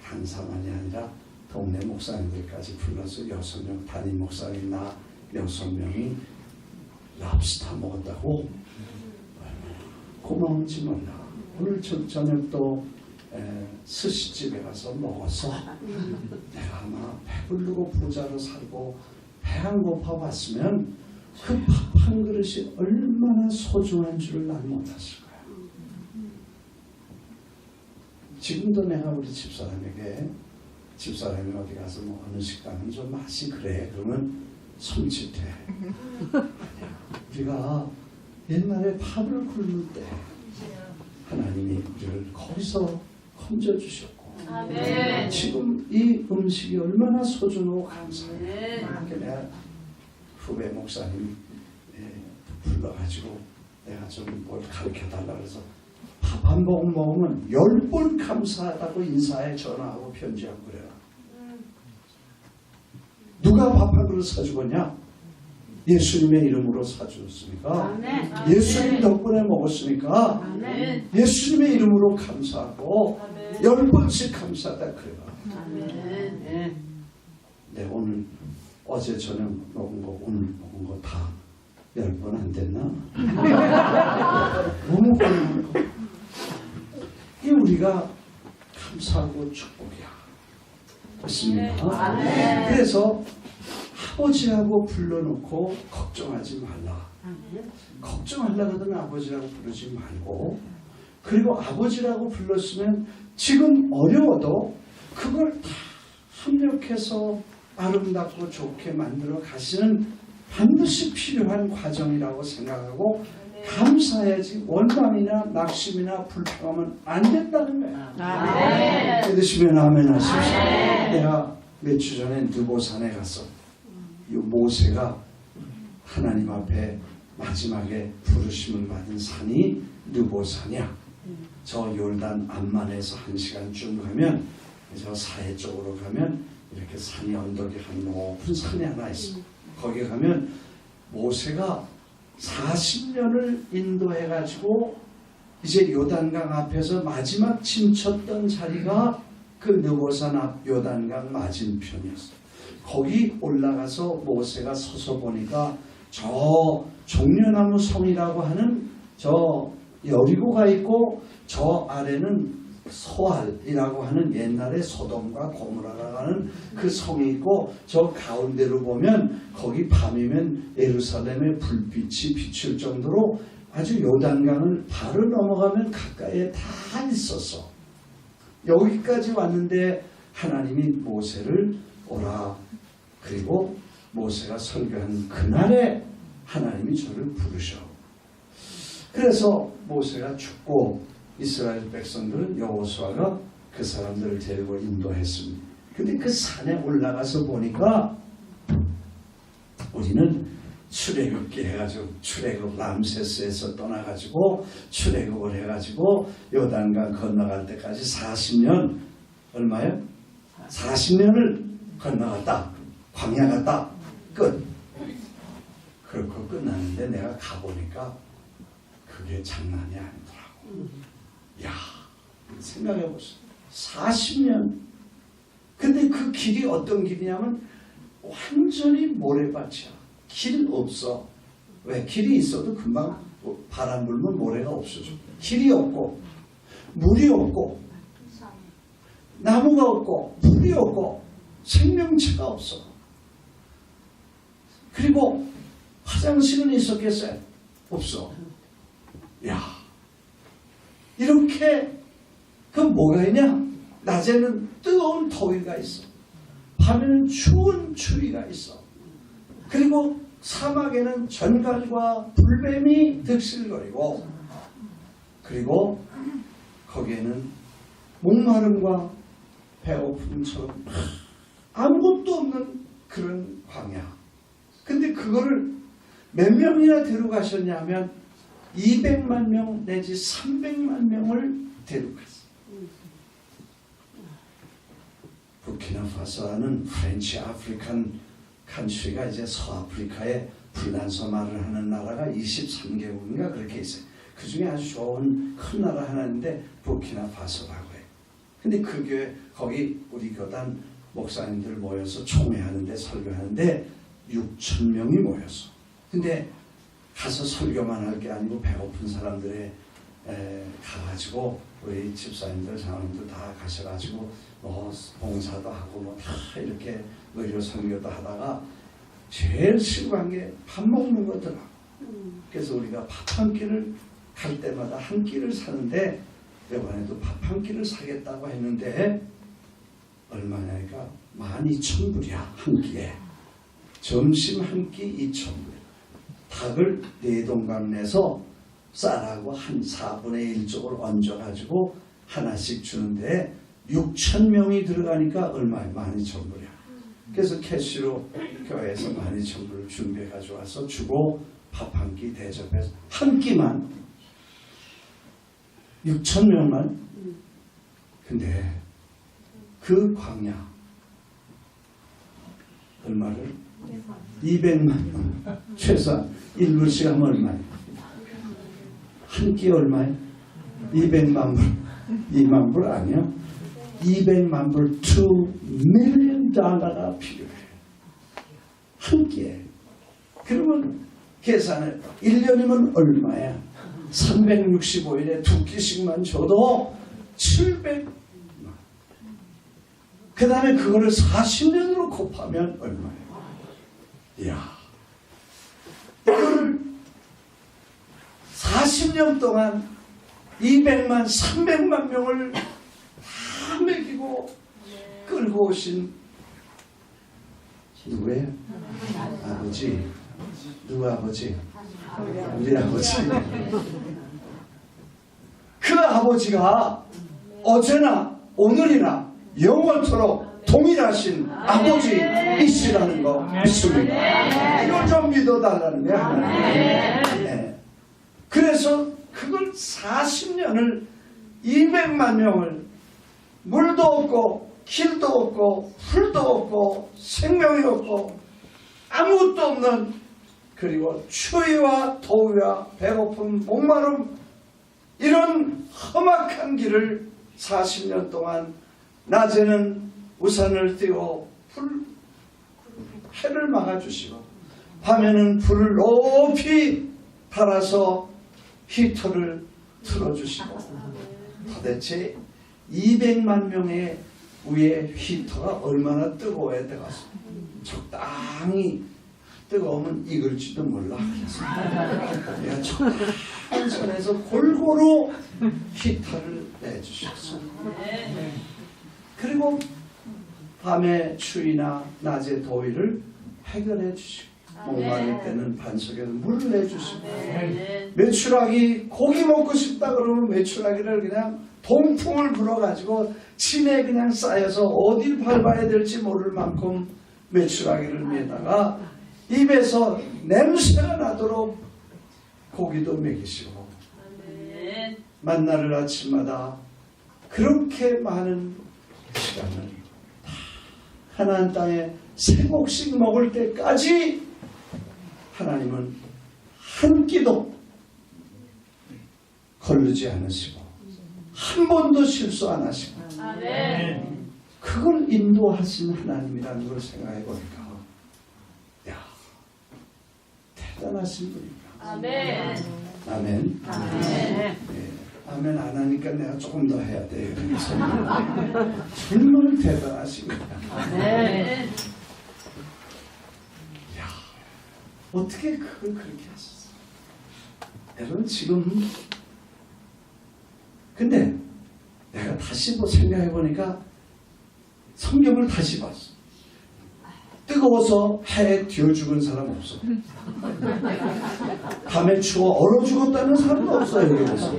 강사만이 아니라 동네 목사님들까지 불러서 6명 담임 목사님 나 6명이 랍스타 먹었다고. 고마운지 몰라. 오늘 저녁도 스시집에 가서 먹어서 내가 아마 배부르고 부자로 살고 배 안 고파봤으면 그 밥 한 그릇이 얼마나 소중한 줄을 난 못했을 거야. 지금도 내가 우리 집사람에게 집사람이 어디 가서 뭐 어느 식당은 좀 맛이 그래 그러면 손짓해. 아니야. 우리가 옛날에 밥을 굶을 때 하나님이 우리를 거기서 건져주셨고 지금 이 음식이 얼마나 소중하고 감사해요. 이렇게 내가 후배 목사님 불러가지고 내가 좀 뭘 가르쳐달라 그래서 밥 한 번 먹으면 10번 감사하다고 인사해 전화하고 편지하고 그래라. 누가 밥 한 그릇 사주겠냐? 예수님의 이름으로 사주었으니까 예수님 덕분에 먹었으니까 예수님의 이름으로 감사하고 10번씩 감사하다 그래라. 네, 오늘 어제 저녁 먹은 거 오늘 먹은 거 다 10번 안 됐나? 너무 많은 거. 이게 우리가 감사하고 축복이야. 맞습니다. 그래서 아버지라고 불러놓고 걱정하지 말라. 걱정하려고 하던 아버지라고 부르지 말고 그리고 아버지라고 불렀으면 지금 어려워도 그걸 다 합력해서 아름답고 좋게 만들어 가시는 반드시 필요한 과정이라고 생각하고 감사해야지 원망이나 낙심이나 불평하면 안 된다는 거야. 믿으시면 아멘 하십시오. 내가 몇 주 전에 느보산에 갔어. 이 모세가 하나님 앞에 마지막에 부르심을 받은 산이 느보산이야. 저 요르단 암만에서 1시간 쭉 가면 저 사해 쪽으로 가면 이렇게 산이 언덕이 한 높은 산이 하나 있어. 거기 가면 모세가 40년을 인도해가지고 이제 요단강 앞에서 마지막 침쳤던 자리가 그 느보산 앞 요단강 맞은편이었어. 거기 올라가서 모세가 서서 보니까 저 종려나무 성이라고 하는 저 여리고가 있고 저 아래는 소알이라고 하는 옛날에 소돔과 고모라라고 하는 그 성이 있고 저 가운데로 보면 거기 밤이면 예루살렘의 불빛이 비출 정도로 아주 요단강을 바로 넘어가면 가까이에 다 있었어. 여기까지 왔는데 하나님이 모세를 오라. 그리고 모세가 설교한 그날에 하나님이 저를 부르셔. 그래서 모세가 죽고 이스라엘 백성들은 여호수아가 그 사람들을 데리고 인도했습니다. 근데 그 산에 올라가서 보니까 우리는 출애굽기 해가지고 출애굽 람세스에서 떠나가지고 출애굽을 해가지고 요단강 건너갈 때까지 40년 얼마요? 40년을 건너갔다. 광야 갔다. 끝. 그렇고 끝났는데 내가 가보니까 그게 장난이 아니더라고. 야, 생각해보세요. 40년. 근데 그 길이 어떤 길이냐면 완전히 모래밭이야. 길 없어. 왜? 길이 있어도 금방 바람 불면 모래가 없어져. 길이 없고 물이 없고 나무가 없고 풀이 없고 생명체가 없어. 그리고 화장실은 있었겠어요? 없어. 야, 이렇게 그 뭐가 있냐? 낮에는 뜨거운 더위가 있어. 밤에는 추운 추위가 있어. 그리고 사막에는 전갈과 불뱀이 득실거리고, 그리고 거기에는 목마름과 배고픔처럼 아무것도 없는 그런 광야. 근데 그거를 몇 명이나 데려가셨냐면 200만 명 내지 300만 명을 데려갔어요. 부르키나파소라는 프렌치 아프리칸 칸트리가 이제 서아프리카에 불란서 말을 하는 나라가 23개국인가 그렇게 있어요. 그 중에 아주 좋은 큰 나라 하나 있는데 부르키나파소라고 해요. 근데 그 교회 거기 우리 교단 목사님들 모여서 총회하는데 설교하는데 6천 명이 모였어. 근데 가서 설교만 할 게 아니고 배고픈 사람들에 가가지고 우리 집사님들 장로님들 다 가셔가지고 뭐 봉사도 하고 뭐 다 이렇게 의료 선교도 하다가 제일 싫어한 게 밥 먹는 거더라. 그래서 우리가 밥 한 끼를 갈 때마다 한 끼를 사는데 이번에도 밥 한 끼를 사겠다고 했는데 얼마냐니까 12,000불이야 한 끼에. 점심 한 끼 2,000불. 닭을 4동강 내서 쌀하고 한 4분의 1쪽을 얹어가지고 하나씩 주는데 6,000명이 들어가니까 얼마에 12,000불이야. 그래서 캐시로 교회에서 12,000불을 준비해 가지고 와서 주고 밥 한 끼 대접해서 한 끼만 6,000명만. 근데 그 광야 얼마를? 200만 명. 최소한 1불씩 하면 얼마예요? 한 끼 얼마예요? 200만 불. 2만 불 아니야? 200만 불, $2 million 필요해. 한 끼에. 그러면 계산해. 1년이면 얼마야? 365일에 2끼씩만 줘도 700만. 그 다음에 그거를 40년으로 곱하면 얼마예요? 이야. 이거를 40년 동안 200만, 300만 명을 다 먹이고 끌고 오신 누구예요? 아버지. 누구 아버지? 우리 아버지. 그 아버지가 어제나 오늘이나 영원토록 동일하신 아버지이시라는 거 믿습니다. 이걸 좀 믿어달라는 거야. 네. 그래서 그걸 40년을 200만 명을 물도 없고 길도 없고 풀도 없고 생명이 없고 아무것도 없는, 그리고 추위와 더위와 배고픔, 목마름, 이런 험악한 길을 40년 동안 낮에는 우산을 띄워 해를 막아주시고 밤에는 불을 높이 달아서 히터를 틀어주시고 도대체 200만 명의 위에 히터가 얼마나 뜨거워야 돼가 적당히 뜨거우면 익을지도 몰라. 그래서 내가 적당한 선에서 골고루 히터를 내주셨어. 그리고 밤의 추위나 낮의 더위를 해결해 주시고 목마를 때는 반석에서 물을 내주시고 메추라기 고기 먹고 싶다 그러면 메추라기를 그냥 동풍을 불어가지고 진에 그냥 쌓여서 어딜 밟아야 될지 모를 만큼 메추라기를 매다가 입에서 냄새가 나도록 고기도 먹이시고 만나를 아침마다 그렇게 많은 시간을 다 하나님 땅에 세 곡씩 먹을 때까지 하나님은 한 끼도 거르지 않으시고 한 번도 실수 안 하시고 그걸 인도하신 하나님이라는 걸 생각해 보니까 야 대단하신 분이다. 아멘. 아멘. 예, 아멘 안 하니까 내가 조금 더 해야 돼요. 정말 대단하신 거야. 아멘. 야 어떻게 그걸 그렇게 하셨어? 여러분 지금 근데 내가 다시 생각해 보니까 성경을 다시 봤어. 뜨거워서 해에 뒤어 죽은 사람 없어. 밤에 추워 얼어 죽었다는 사람도 없어. 여기에서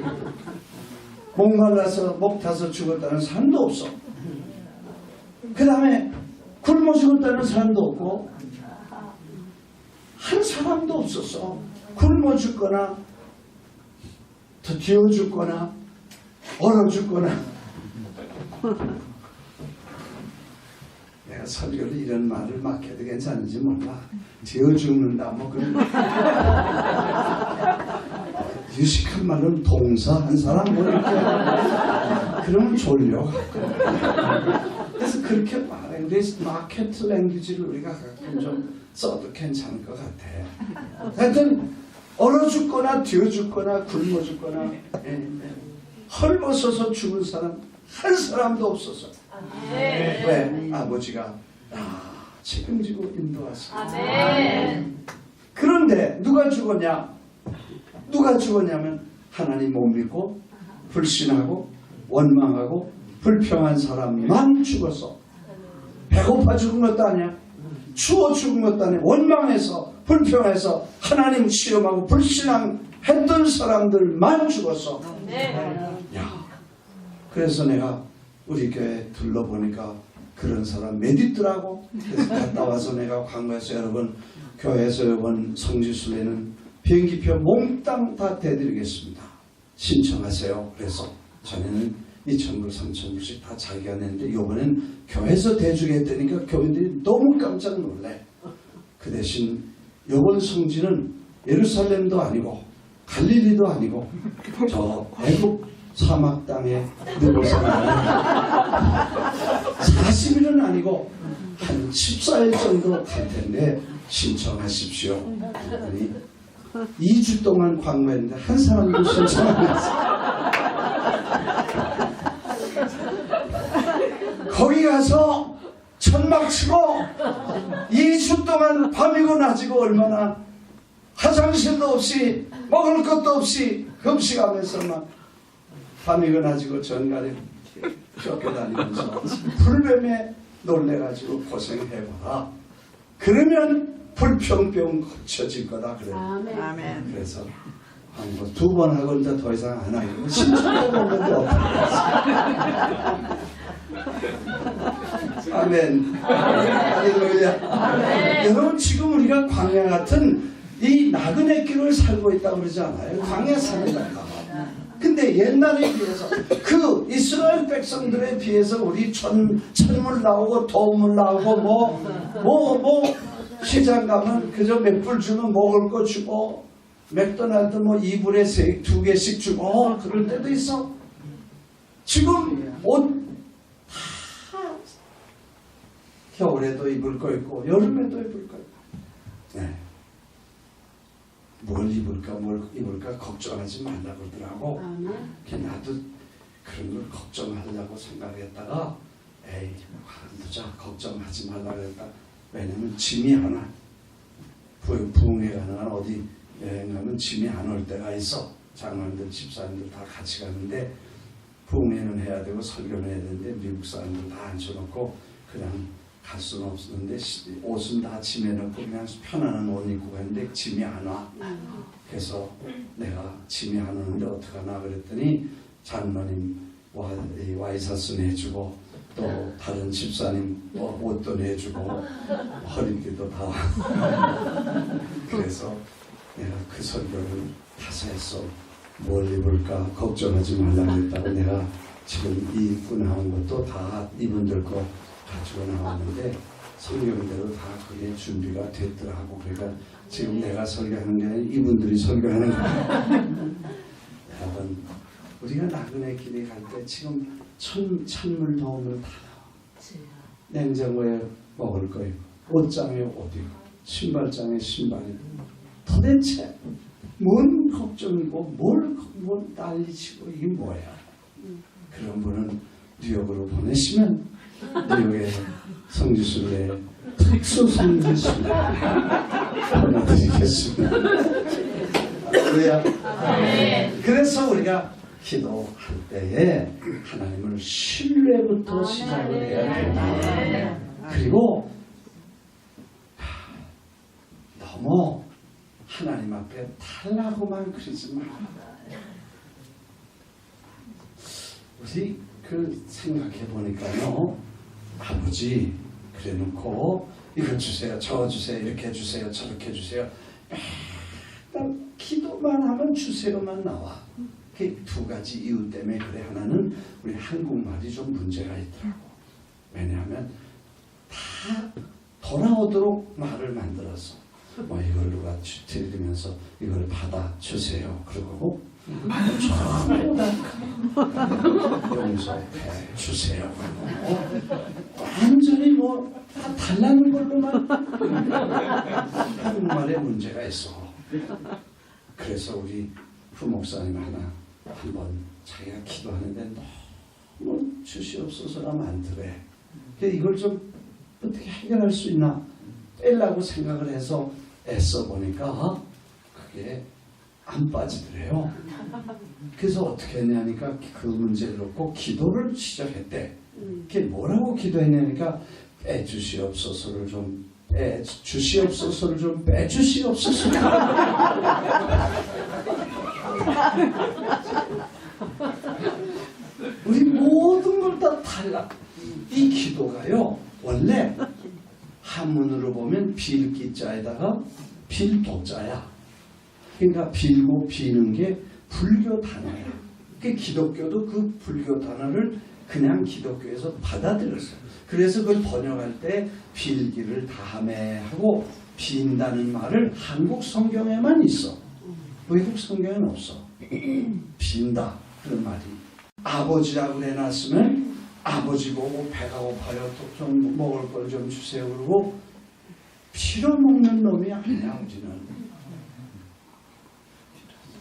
목말라서 목 타서 죽었다는 사람도 없어. 그 다음에 굶어 죽었다는 사람도 없고 한 사람도 없었어. 굶어 죽거나 더 뒤어 죽거나 얼어 죽거나. 내가 설교를 이런 말을 막 해도 괜찮은지 몰라. 뒤어 죽는다 뭐 그런 유식한 말로는 동사 한 사람 뭐 이렇게 그러면 졸려. 그래서 그렇게 말해. 근데 마케트 랭귀지를 우리가 가끔 좀 써도 괜찮을 것 같아. 하여튼 얼어 죽거나 뒤어 죽거나 굶어 죽거나 헐벗어서 죽은 사람 한 사람도 없어서. 왜? 아버지가 책임지고 인도하시고. 그런데 누가 죽었냐? 누가 죽었냐면 하나님 못 믿고 불신하고 원망하고 불평한 사람만 죽었어. 배고파 죽은 것도 아니야. 추워 죽은 것도 아니야. 원망해서 불평해서 하나님 시험하고 불신앙했던 사람들만 죽었어. 야, 그래서 내가 우리 교회 둘러보니까 그런 사람 몇 있더라고. 그래서 갔다 와서 내가 광고해서 여러분 교회에서 이번 성지순례는 비행기표 몽땅 다 대드리겠습니다. 신청하세요. 그래서 전에는 2,000불, 3,000불씩 다 자기가 냈는데 이번엔 교회에서 대주게 했다니까 교인들이 너무 깜짝 놀래. 그 대신 이번 성지는 예루살렘도 아니고 갈릴리도 아니고 저 애국 사막 땅에 누워서 40일은 아니고 한 14일 정도 갈 텐데 신청하십시오. 그랬더니 2주 동안 광고했는데 한 사람도 신청 안 했어요. 거기 가서 천막 치고 2주 동안 밤이고 낮이고 얼마나 화장실도 없이 먹을 것도 없이 금식하면서 막 밤이고 낮이고 전갈에 쫓겨다니면서 불뱀에 놀래가지고 고생해봐라. 그러면 불평병 고쳐질 거다 그래. 아멘. 그래서 한 2번 하고 이제 더 이상 안 하기로 신청해봤는데 어떡하겠어. 아멘. 할렐루야. 여러분 지금 우리가 광야 같은 이 나그네 길을 살고 있다고 그러지 않아요? 광야 살다. 근데 옛날에 비해서 그 이스라엘 백성들에 비해서 우리 천물 나오고 도물 나오고 뭐 시장 가면 그저 몇 불 주면 먹을 거 주고 맥도날드 뭐 2불에 2개씩 주고 그럴 때도 있어. 지금 옷 다 겨울에도 입을 거 있고 여름에도 입을 거 있고. 네. 뭘 입을까 뭘 입을까 걱정하지 말라 그러더라고. 그냥 나도 그런 걸 걱정하려고 생각했다가 에이 관두자 걱정하지 말라 그랬다. 왜냐면 짐이 하나 부흥회 가는 한 어디 여행 가면 짐이 안 올 때가 있어. 장로님들 집사님들 다 같이 가는데 부흥회는 해야 되고 설교는 해야 되는데 미국 사람들 다 앉혀놓고 그냥 갈 수는 없었는데 옷은 다 짐에 넣고 그냥 편안한 옷 입고 갔는데 짐이 안 와. 그래서 내가 짐이 안 오는데 어떡하나 그랬더니 장로님 와이사스 내주고 또 다른 집사님 옷도 내주고 허리띠도 다 그래서 내가 그 설교를 다시 했어. 뭘 입을까 걱정하지 말라 그랬다고 내가 지금 이 입고 나온 것도 다 이분들 거 가지고 나왔는데 성경대로 다 그게 준비가 됐더라고. 그러니까 지금 내가 설교하는 게 아니라 이분들이 설교하는 거야. 여러분 우리가 나그네 길에 갈 때 지금 찬물 더운 물 다 나와. 냉장고에 먹을 거예요. 옷장에 옷이고 신발장에 신발이고 도대체 뭔 걱정이고 뭘 난리치고 이게 뭐야. 그런 분은 뉴욕으로 보내시면 뉴욕의 성지순례 특수 성지순례 보내드리겠습니다. 할렐루야. 그래서 우리가 기도할 때에 하나님을 신뢰부터 시작을 해야 됩니다. 그리고 너무 하나님 앞에 달라고만 그러지 마. 우리 그 생각해 보니까요, 아버지 그래 놓고 이거 주세요, 저거 주세요, 이렇게 해주세요, 저렇게 해주세요. 맨날 기도만 하면 주세요만 나와. 그 두 가지 이유 때문에 그래. 하나는 우리 한국말이 좀 문제가 있더라고. 왜냐하면 다 돌아오도록 말을 만들어서 뭐 이걸 누가 드리면서 이걸 받아 주세요. 그러고 전부 다 용서해 주세요. 완전히 뭐 다 달라는 걸로만 한국말에 문제가 있어. 그래서 우리 부목사님 하나 한번 자기가 기도하는데 너무 주시옵소서가 많더래. 이걸 좀 어떻게 해결할 수 있나 빼려고 생각을 해서 애써 보니까 그게 안 빠지더래요. 그래서 어떻게 했냐니까 그 문제를 놓고 기도를 시작했대. 그게 뭐라고 기도했냐니까 빼주시옵소서를 좀 빼주시옵소서를 좀 빼주시옵소서. 우리 모든 걸 다 달라. 이 기도가요 원래 한문으로 보면 빌기자에다가 빌도자야. 그러니까 빌고 비는 게 불교 단어야. 그 기독교도 그 불교 단어를 그냥 기독교에서 받아들였어요. 그래서 그걸 번역할 때 빌기를 다음에 하고 빈다는 말을 한국 성경에만 있어. 외국 성경에는 없어. 빈다 그런 말이. 아버지라고 해놨으면 아버지 보고 배가 고파요. 좀 먹을 걸 좀 주세요. 그러고 빌어먹는 놈이 아니야 우리는.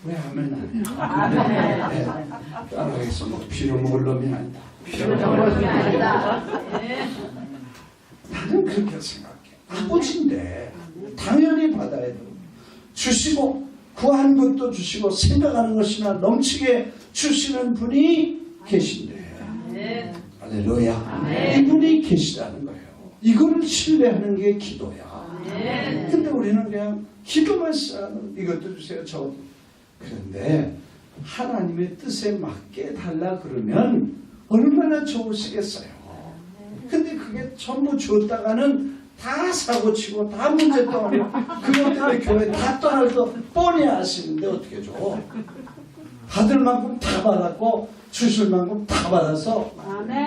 왜 하면 안 해? 네. 따라하겠습니다. 빌어먹을 놈이 아니다. 빌어먹을 놈이 아니다. 나는 그렇게 생각해. 아버지인데 당연히 받아야 돼. 주시고 구한 것도 주시고 생각하는 것이나 넘치게 주시는 분이 계신데. 할렐루야. 이분이 계시다는 거예요. 이거를 신뢰하는 게 기도야. 근데 우리는 그냥 기도만 시작하는 이것도 주세요 저것도. 그런데 하나님의 뜻에 맞게 달라 그러면 얼마나 좋으시겠어요. 근데 그게 전부 줬다가는 다 사고치고 다 문제덩어리고 그것 때문에 교회 다 떠날 거 뻔히 아시는데 어떻게 줘. 받을 만큼 다 받았고 주실 만큼 다 받아서 아멘.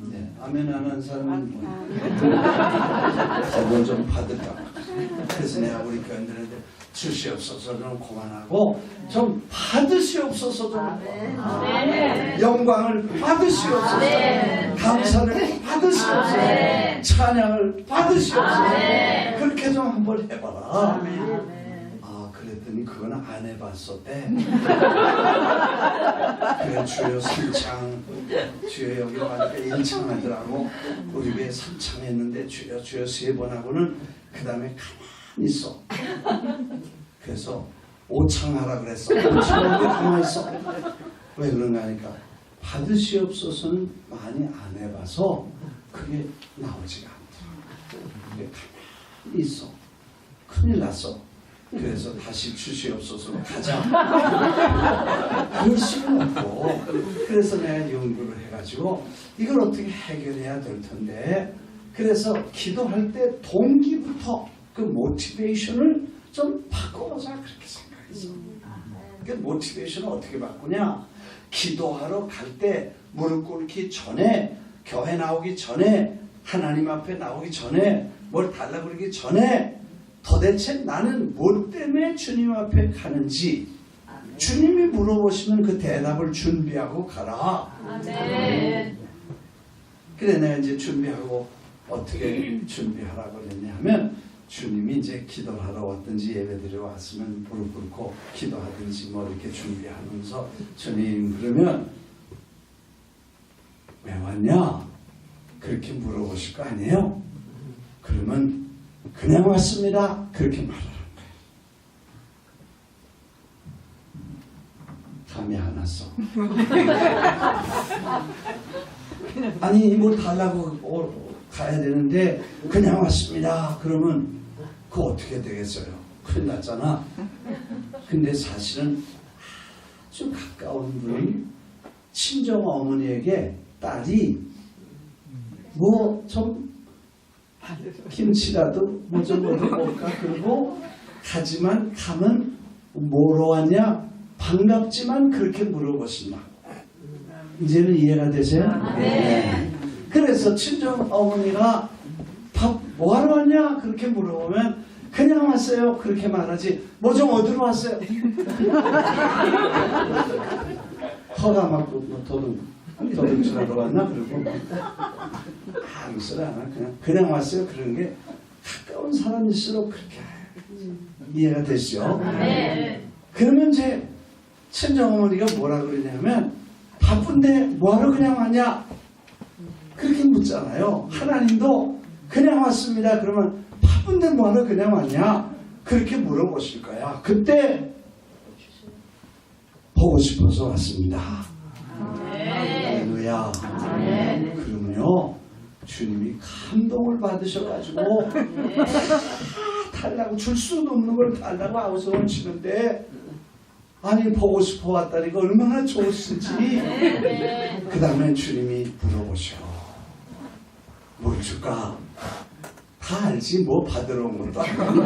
네, 아멘 안 하는 사람은 더 좀 받을까. 그래서 내가 우리 교인들한테 주시옵소서 좀 그만하고 좀 받으시옵소서 좀 영광을 받으시옵소서, 감사를 받으시옵소서, 찬양을 받으시옵소서. 그렇게 좀 한번 해봐라. 아 그랬더니 그랬더니 그건 안 해봤었대. 그래 주여 3창 주여 여기 가니까 1창 하더라고. 우리 교회 3창 했는데 주여 주여 3번 하고는 그 다음에 가만히 있어. 그래서 5창 하라 그랬어. 5창 하는데 가만히 있어. 왜 그런가 하니까 받으시옵소서는 많이 안 해봐서 그게 나오지가 않더라고. 그게 가만히 있어. 큰일 났어. 그래서 다시 주시옵소서로 가자. 그럴 수는 없고. 그래서 내가 연구를 해가지고 이걸 어떻게 해결해야 될 텐데, 그래서 기도할 때 동기부터 그 모티베이션을 좀 바꿔보자 그렇게 생각했어. 그 모티베이션을 어떻게 바꾸냐? 기도하러 갈 때 무릎 꿇기 전에, 교회 나오기 전에, 하나님 앞에 나오기 전에, 뭘 달라고 그러기 전에 도대체 나는 뭐 때문에 주님 앞에 가는지 주님이 물어보시면 그 대답을 준비하고 가라. 아멘. 그래 내가 이제 준비하고 어떻게 준비하라고 그랬냐 하면, 주님이 이제 기도하러 왔든지 예배드리러 왔으면 무릎 꿇고 기도하든지 뭐 이렇게 준비하면서 주님 그러면 왜 왔냐? 그렇게 물어보실 거 아니에요? 그러면 그냥 왔습니다. 그렇게 말하는 거예요. 감이 안 왔어. 아니 뭘 달라고 가야 되는데 그냥 왔습니다. 그러면 그거 어떻게 되겠어요? 큰일 났잖아. 근데 사실은 아주 가까운 분, 친정 어머니에게 딸이 뭐 좀 김치라도 뭐 좀 먹어볼까? 그러고 가지만 가면 뭐로 왔냐? 반갑지만 그렇게 물어보신다. 이제는 이해가 되세요? 네. 그래서 친정 어머니가 밥 뭐하러 왔냐? 그렇게 물어보면 그냥 왔어요. 그렇게 말하지. 뭐 좀 어디로 왔어요? 허가 맞고 뭐 도둑질하러 왔나? 그러고 아무 소리 안 하고 그냥 왔어요. 그런 게 가까운 사람일수록 그렇게 이해가 되시죠? 네. 그러면 이제 친정 어머니가 뭐라 그러냐면 바쁜데 뭐하러 그냥 왔냐? 그렇게 묻잖아요. 하나님도 그냥 왔습니다. 그러면 바쁜데 뭐하러 그냥 왔냐? 그렇게 물어보실 거야. 그때 보고 싶어서 왔습니다. 할렐루야. 그러면요 주님이 감동을 받으셔가지고 달라고 줄 수도 없는 걸 달라고 아우성을 치는데, 아니 보고 싶어 왔다니까 얼마나 좋으신지. 그 다음에 주님이 물어보셔. 뭘 줄까? 다 알지. 뭐 받으러 온 것도 아니고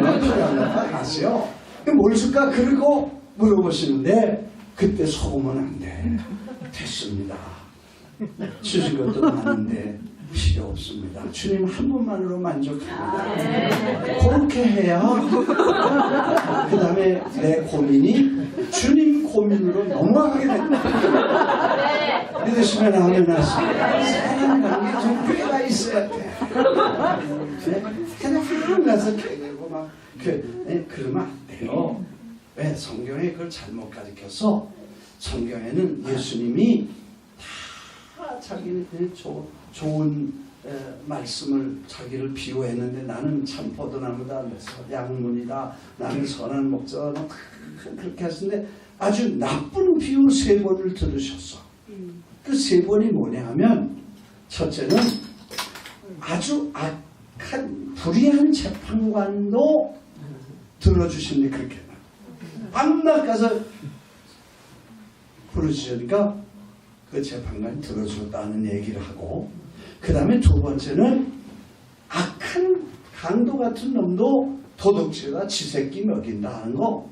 아시요. 뭘 줄까? 그리고 물어보시는데 그때 속으면 안 돼. 됐습니다. 주신 것도 많은데 필요 없습니다. 주님 한 분만으로 만족합니다. 그렇게 해야 그 다음에 내 고민이 주님 고민으로 넘어가게 된다. 믿으시면 아멘 하십니다. 사랑하는 게 좀 꽤가 있어야 돼. 그냥 훌륭 가서 개내고 막 그러면 안 돼요. 왜? 성경에 그걸 잘못 가르쳐서, 성경에는 예수님이 다 자기 좋은 말씀을 자기를 비유했는데, 나는 참 포도나무다, 양문이다, 나는 선한 목자다, 그렇게 하시는데 아주 나쁜 비유 3번을 들으셨어. 그 3번이 뭐냐 하면, 첫째는 아주 악한 불의한 재판관도 들어주시는데 그렇게 밤낮 가서 부르시니까 그 재판관이 들어줬다는 얘기를 하고, 그 다음에 두 번째는 악한 강도 같은 놈도 도둑질하다 지 새끼 먹인다 하는 거.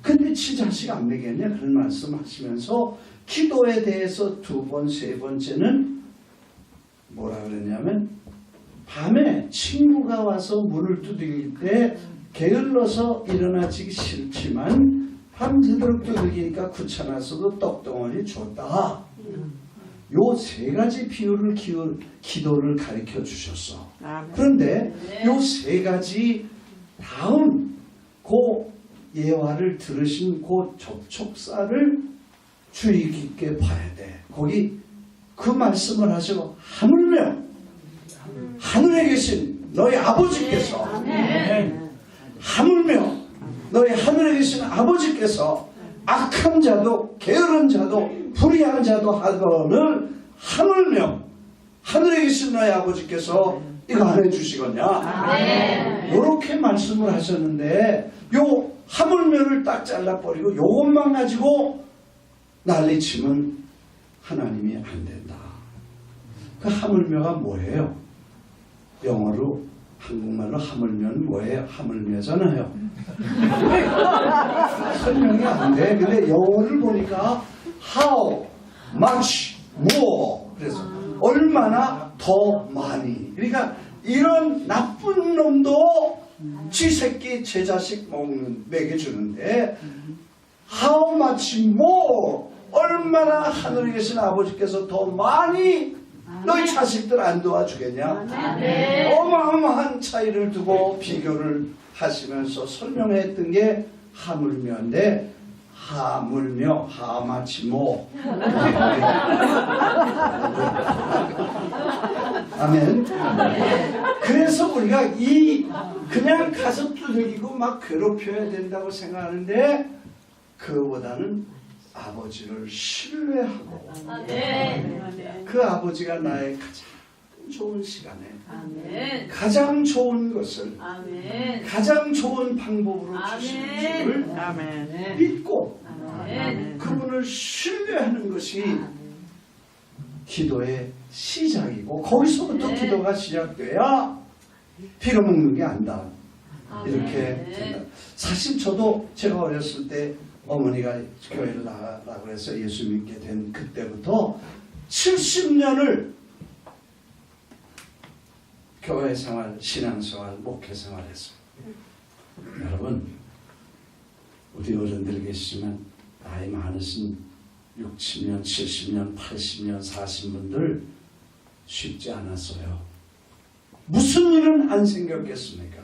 근데 지 자식 안 먹였냐? 그런 말씀 하시면서 기도에 대해서 2번, 3번째는 뭐라 그랬냐면, 밤에 친구가 와서 문을 두드릴 때 게을러서 일어나기 싫지만 밤새도록 두들기니까 귀찮아서도 떡덩어리 줬다. 요 3가지 비유를 기도를 가르쳐 주셨어. 그런데 요 3가지 다음 그 예화를 들으신 그 접촉사를 주의 깊게 봐야 돼. 거기 그 말씀을 하시고 하물며 하늘에 계신 너희 아버지께서 하물며 너희 하늘에 계신 아버지께서 악한 자도 게으른 자도 불의한 자도 하거늘 하물며 하늘에 계신 너희 아버지께서 이거 안 해주시겠냐? 이렇게 말씀을 하셨는데 요 하물며를 딱 잘라버리고 요것만 가지고 난리치면 하나님이 안 된다. 그 하물며가 뭐예요? 영어로 한국말로 하물며는 뭐예요? 하물며잖아요. 설명이 안 돼. 근데 영어를 보니까 how much more 그래서 얼마나 더 많이. 그러니까 이런 나쁜 놈도 지 새끼 제 자식 먹여주는데 how much more 얼마나 하늘에 계신 아버지께서 더 많이 너희 자식들 안 도와주겠냐? 어마어마한 차이를 두고 비교를 하시면서 설명했던 게 하물며인데 하물며 하마치모 아멘. 그래서 우리가 이 그냥 가서 두들기고 막 괴롭혀야 된다고 생각하는데 그거보다는 아버지를 신뢰하고 그 아버지가 나의 가장 좋은 시간에 가장 좋은 것을 가장 좋은 방법으로 주시는 줄을 믿고 그분을 신뢰하는 것이 기도의 시작이고 거기서부터 기도가 시작돼야 빌어먹는 게 아니다. 이렇게 된다. 사실 저도 제가 어렸을 때 어머니가 교회를 나가라고 해서 예수 믿게 된 그때부터 70년을 교회 생활, 신앙 생활, 목회 생활 했습니다. 여러분, 우리 어른들 계시지만 나이 많으신 60년, 70년, 80년 사신 분들 쉽지 않았어요. 무슨 일은 안 생겼겠습니까?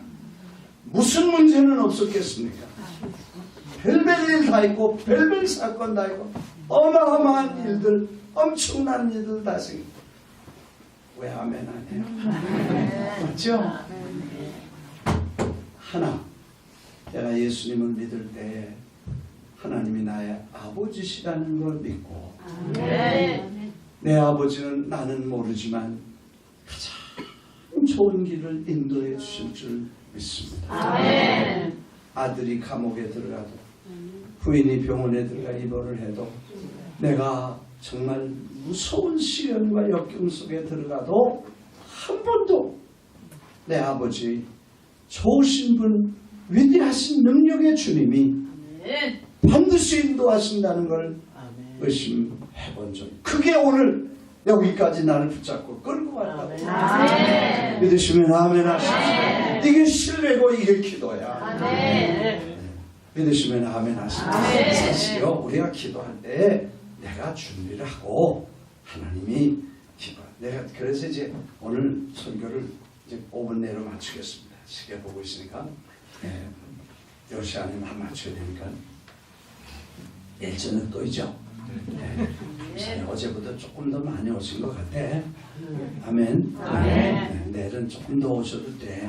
무슨 문제는 없었겠습니까? 별별 일 다 있고 별별 사건 다 있고 어마어마한 일들 엄청난 일들 다 생기고 왜 아멘 안 해요? 맞죠? 하나 내가 예수님을 믿을 때 하나님이 나의 아버지시라는 걸 믿고 내 아버지는 나는 모르지만 가장 좋은 길을 인도해 주실 줄 믿습니다. 아들이 감옥에 들어가도 부인이 병원에 들어가 입원을 해도 내가 정말 무서운 시련과 역경 속에 들어가도 한 번도 내 아버지 좋으신 분 위대하신 능력의 주님이 반드시 인도하신다는 걸 의심해 본 적. 그게 오늘 여기까지 나를 붙잡고 끌고 왔다고. 믿으시면 아멘 하십시오. 이게 신뢰고 이게 기도야. 믿으시면 아멘 하십시오. 사실요 우리가 기도할 때 내가 준비를 하고 하나님이 내가 그래서 이제 오늘 설교를 이제 5분 내로 마치겠습니다. 시계 보고 있으니까 10시 안에 다 맞춰야 되니까 일전에 또 있죠. 어제보다 조금 더 많이 오신 것 같아. 아멘. 내일은 조금 더 오셔도 돼.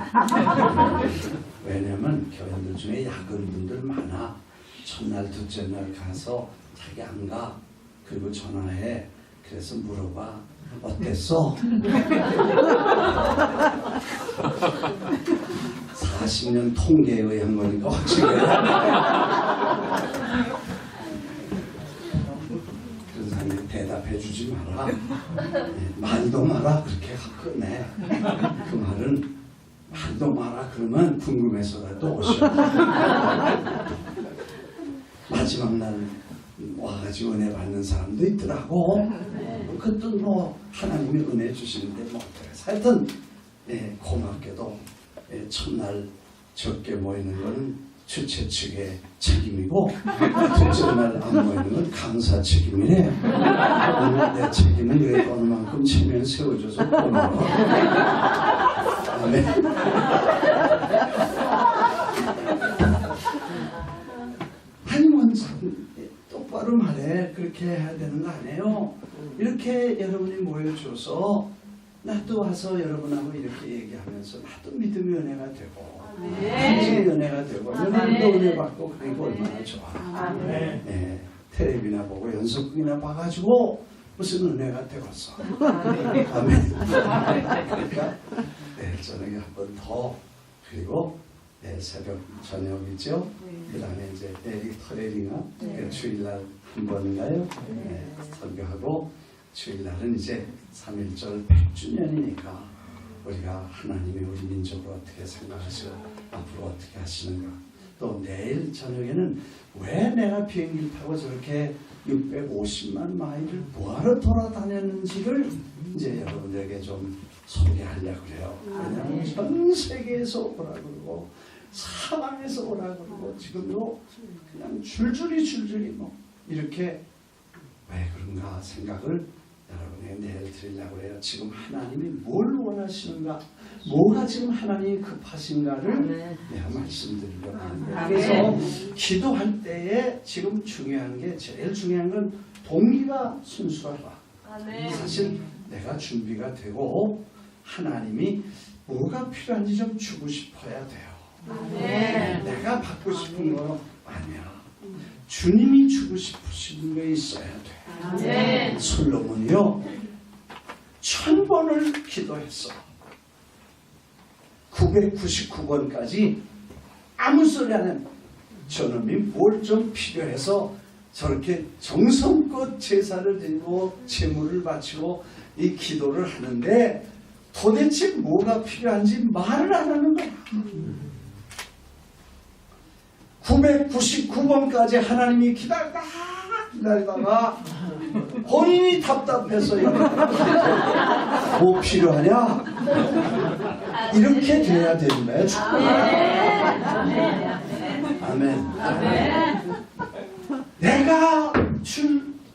왜냐면 교인들 중에 야근 분들 많아. 첫날 둘째 날 가서 자기 안 가. 그리고 전화해. 그래서 물어봐. 어땠어? 40년 통계에 의한 거니까 어찌 그래. 그런 사람이 대답해 주지 마라. 말도 마라. 그렇게 끝내. 그 말은 말도 마라. 그러면 궁금해서라도 오셔. 마지막 날 와가지고 은혜 받는 사람도 있더라고. 그것도 뭐 하나님이 은혜 주시는데 뭐 하여튼 고맙게도 첫날 적게 모이는 거는 주최 측의 책임이고 둘째 날 안 모이는 건 강사 책임이네. 오늘 내 책임은 그래도 어느 만큼 체면 세워줘서 고마워. 아멘. 똑바로 말해. 그렇게 해야 되는 거 아니에요. 이렇게 여러분이 모여줘서 나도 와서 여러분하고 이렇게 얘기하면서 나도 믿음의 은혜가 되고 한지의 은혜가 되고 여러분도 은혜 받고 그러니까 얼마나 좋아. 네, 텔레비나 보고 연속극이나 봐가지고 무슨 은혜가 되겠어. 아멘. 그러니까 내일 저녁에 한 번 더 그리고 내일 새벽 저녁이죠. 그 다음에 이제 내일 토요일인가 주일날 한 번인가요? 네, 설교하고 주일날은 이제 3.1절 100주년이니까 우리가 하나님이 우리 민족을 어떻게 생각하시고 앞으로 어떻게 하시는가. 또 내일 저녁에는 왜 내가 비행기를 타고 저렇게 650만 마일을 뭐하러 돌아다녔는지를 이제 여러분들에게 좀 소개하려고 그래요. 왜냐하면 전 세계에서 오라 그러고 사방에서 오라 그러고 지금도 그냥 줄줄이 뭐 이렇게 왜 그런가 생각을 여러분에게 내일 드리려고 해요. 지금 하나님이 뭘 원하시는가, 뭐가 지금 하나님이 급하신가를 내가 말씀드리려고 하는데, 그래서 기도할 때에 지금 중요한 게, 제일 중요한 건 동기가 순수하라. 사실 내가 준비가 되고 하나님이 뭐가 필요한지 좀 주고 싶어야 돼요. 내가 받고 싶은 거 아니야. 주님이 주고 싶으신 게 있어야 돼. 솔로몬이요 1000번을 기도했어. 999번까지 아무 소리 안 해. 저놈이 뭘 좀 필요해서 저렇게 정성껏 제사를 드리고 제물을 바치고 이 기도를 하는데 도대체 뭐가 필요한지 말을 안 하는 거야. 999번까지 하나님이 기다리다가 본인이 답답해서 뭐 필요하냐? 이렇게 돼야 되는 거예요. 아멘. 내가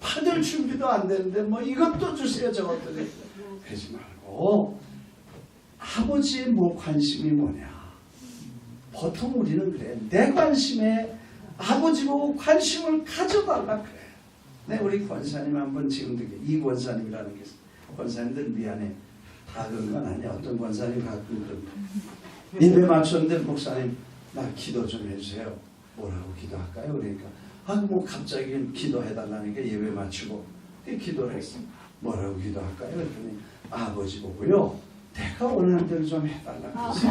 받을 준비도 안 되는데 뭐 이것도 주세요 저것도 주세요. 그러지 말고 아버지의 뭐 관심이 뭐냐. 보통 우리는 그래. 내 관심에 아버지 보고 관심을 가져달라 그래. 네, 우리 권사님 한번 지금도 이 권사님이라는 게 있어요. 권사님들 미안해. 다 그런 건 아니야. 어떤 권사님 가끔 그런 거. 예배 맞췄는데 목사님 나 기도 좀 해주세요. 뭐라고 기도할까요? 그러니까 뭐 갑자기 기도해달라니까 예배 맞추고 기도를 했어. 뭐라고 기도할까요? 그랬더니 아버지 보고요. 내가 원하는 대로 좀 해달라고 했어요.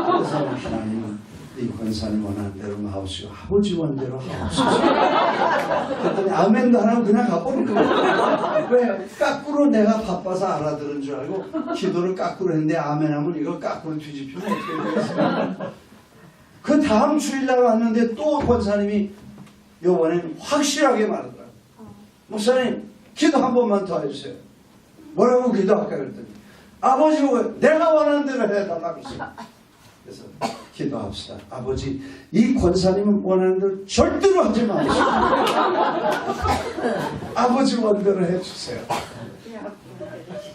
그래서 하나님은 이 권사님 원하는 대로 하옵시고 아버지 원대로 하옵소서. 그랬더니 아멘도 안 하고 그냥 가버린 거예요. 왜? 거꾸로 내가 바빠서 알아들은 줄 알고 기도를 거꾸로 했는데 아멘 하면 이거 거꾸로 뒤집히면 어떻게 되겠어요? 그 다음 주일날 왔는데 또 권사님이 요번엔 확실하게 말하더라고요. 목사님 기도 한 번만 더 해주세요. 뭐라고 기도할까요? 그랬더니 아버지 보고 내가 원하는 대로 해달라고 했어요. 그래서 기도합시다. 아버지 이 권사님은 원하는 대로 절대로 하지 마시고 아버지 원대로 해주세요.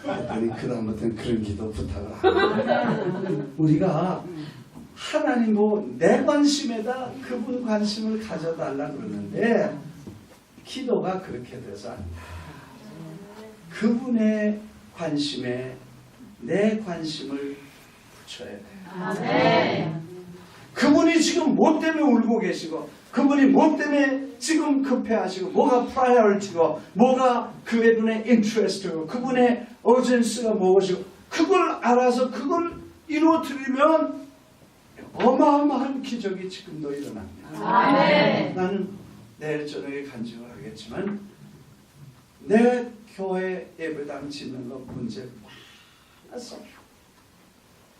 그랬더니 그다음부터는 그런 기도 부탁을 하고 우리가 하나님 뭐 내 관심에다 그분 관심을 가져달라 그러는데 기도가 그렇게 돼서 안 돼. 그분의 관심에 내 관심을 붙여야 돼. 그분이 지금 뭐 때문에 울고 계시고 그분이 뭐 때문에 지금 급해하시고 뭐가 프라이어리티고 뭐가 그분의 인트레스트고 그분의 어젠스가 무엇이고 그걸 알아서 그걸 이루어드리면 어마어마한 기적이 지금도 일어납니다. 나는 내일 저녁에 간증을 하겠지만 내 교회 예배당 짓는 거 문제 많았어.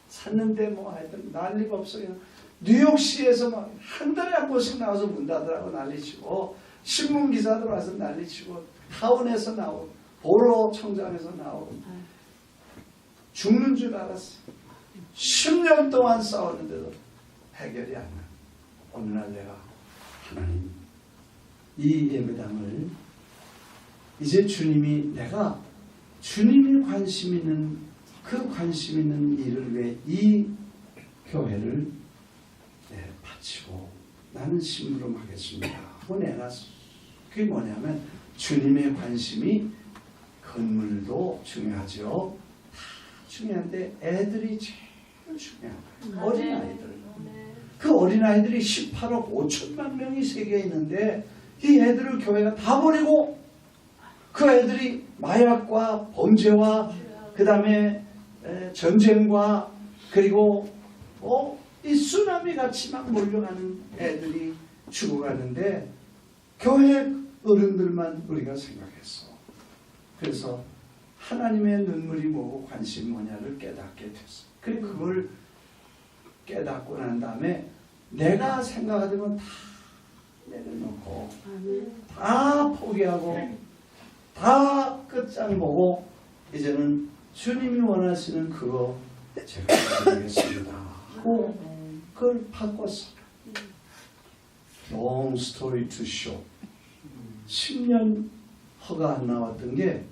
샀는데 뭐 하여튼 난리가 없어요. 뉴욕시에서 막 한 달에 한 번씩 나와서 문 닫으라고 난리치고 신문 기사들 와서 난리치고 타운에서 나오고 보로 청장에서 나오고 죽는 줄 알았어. 10년 동안 싸웠는데도 해결이 안 나. 어느 날 내가 하나님 이 예배당을 이제 주님이 내가 주님이 관심 있는 그 관심 있는 일을 위해 이 교회를 바치고 나는 심부름하겠습니다. 자꾸 내놨어. 그게 뭐냐면 주님의 관심이 건물도 중요하죠. 다 중요한데 애들이 제일 중요한 거예요. 어린아이들. 그 어린아이들이 18억 5천만 명이 세계에 있는데 이 애들을 교회가 다 버리고 그 애들이 마약과 범죄와 그 다음에 전쟁과 그리고 이 쓰나미 같이 막 몰려가는 애들이 죽어가는데 교회 어른들만 우리가 생각했어. 그래서 하나님의 눈물이 뭐고 관심이 뭐냐를 깨닫게 됐어. 그리고 그걸 깨닫고 난 다음에 내가 생각하던 다 내려놓고 다 포기하고 다 끝장 보고 이제는 주님이 원하시는 그거 제가 드리겠습니다 하고 그걸 바꿨어. Long story to show. 10년 허가 안 나왔던 게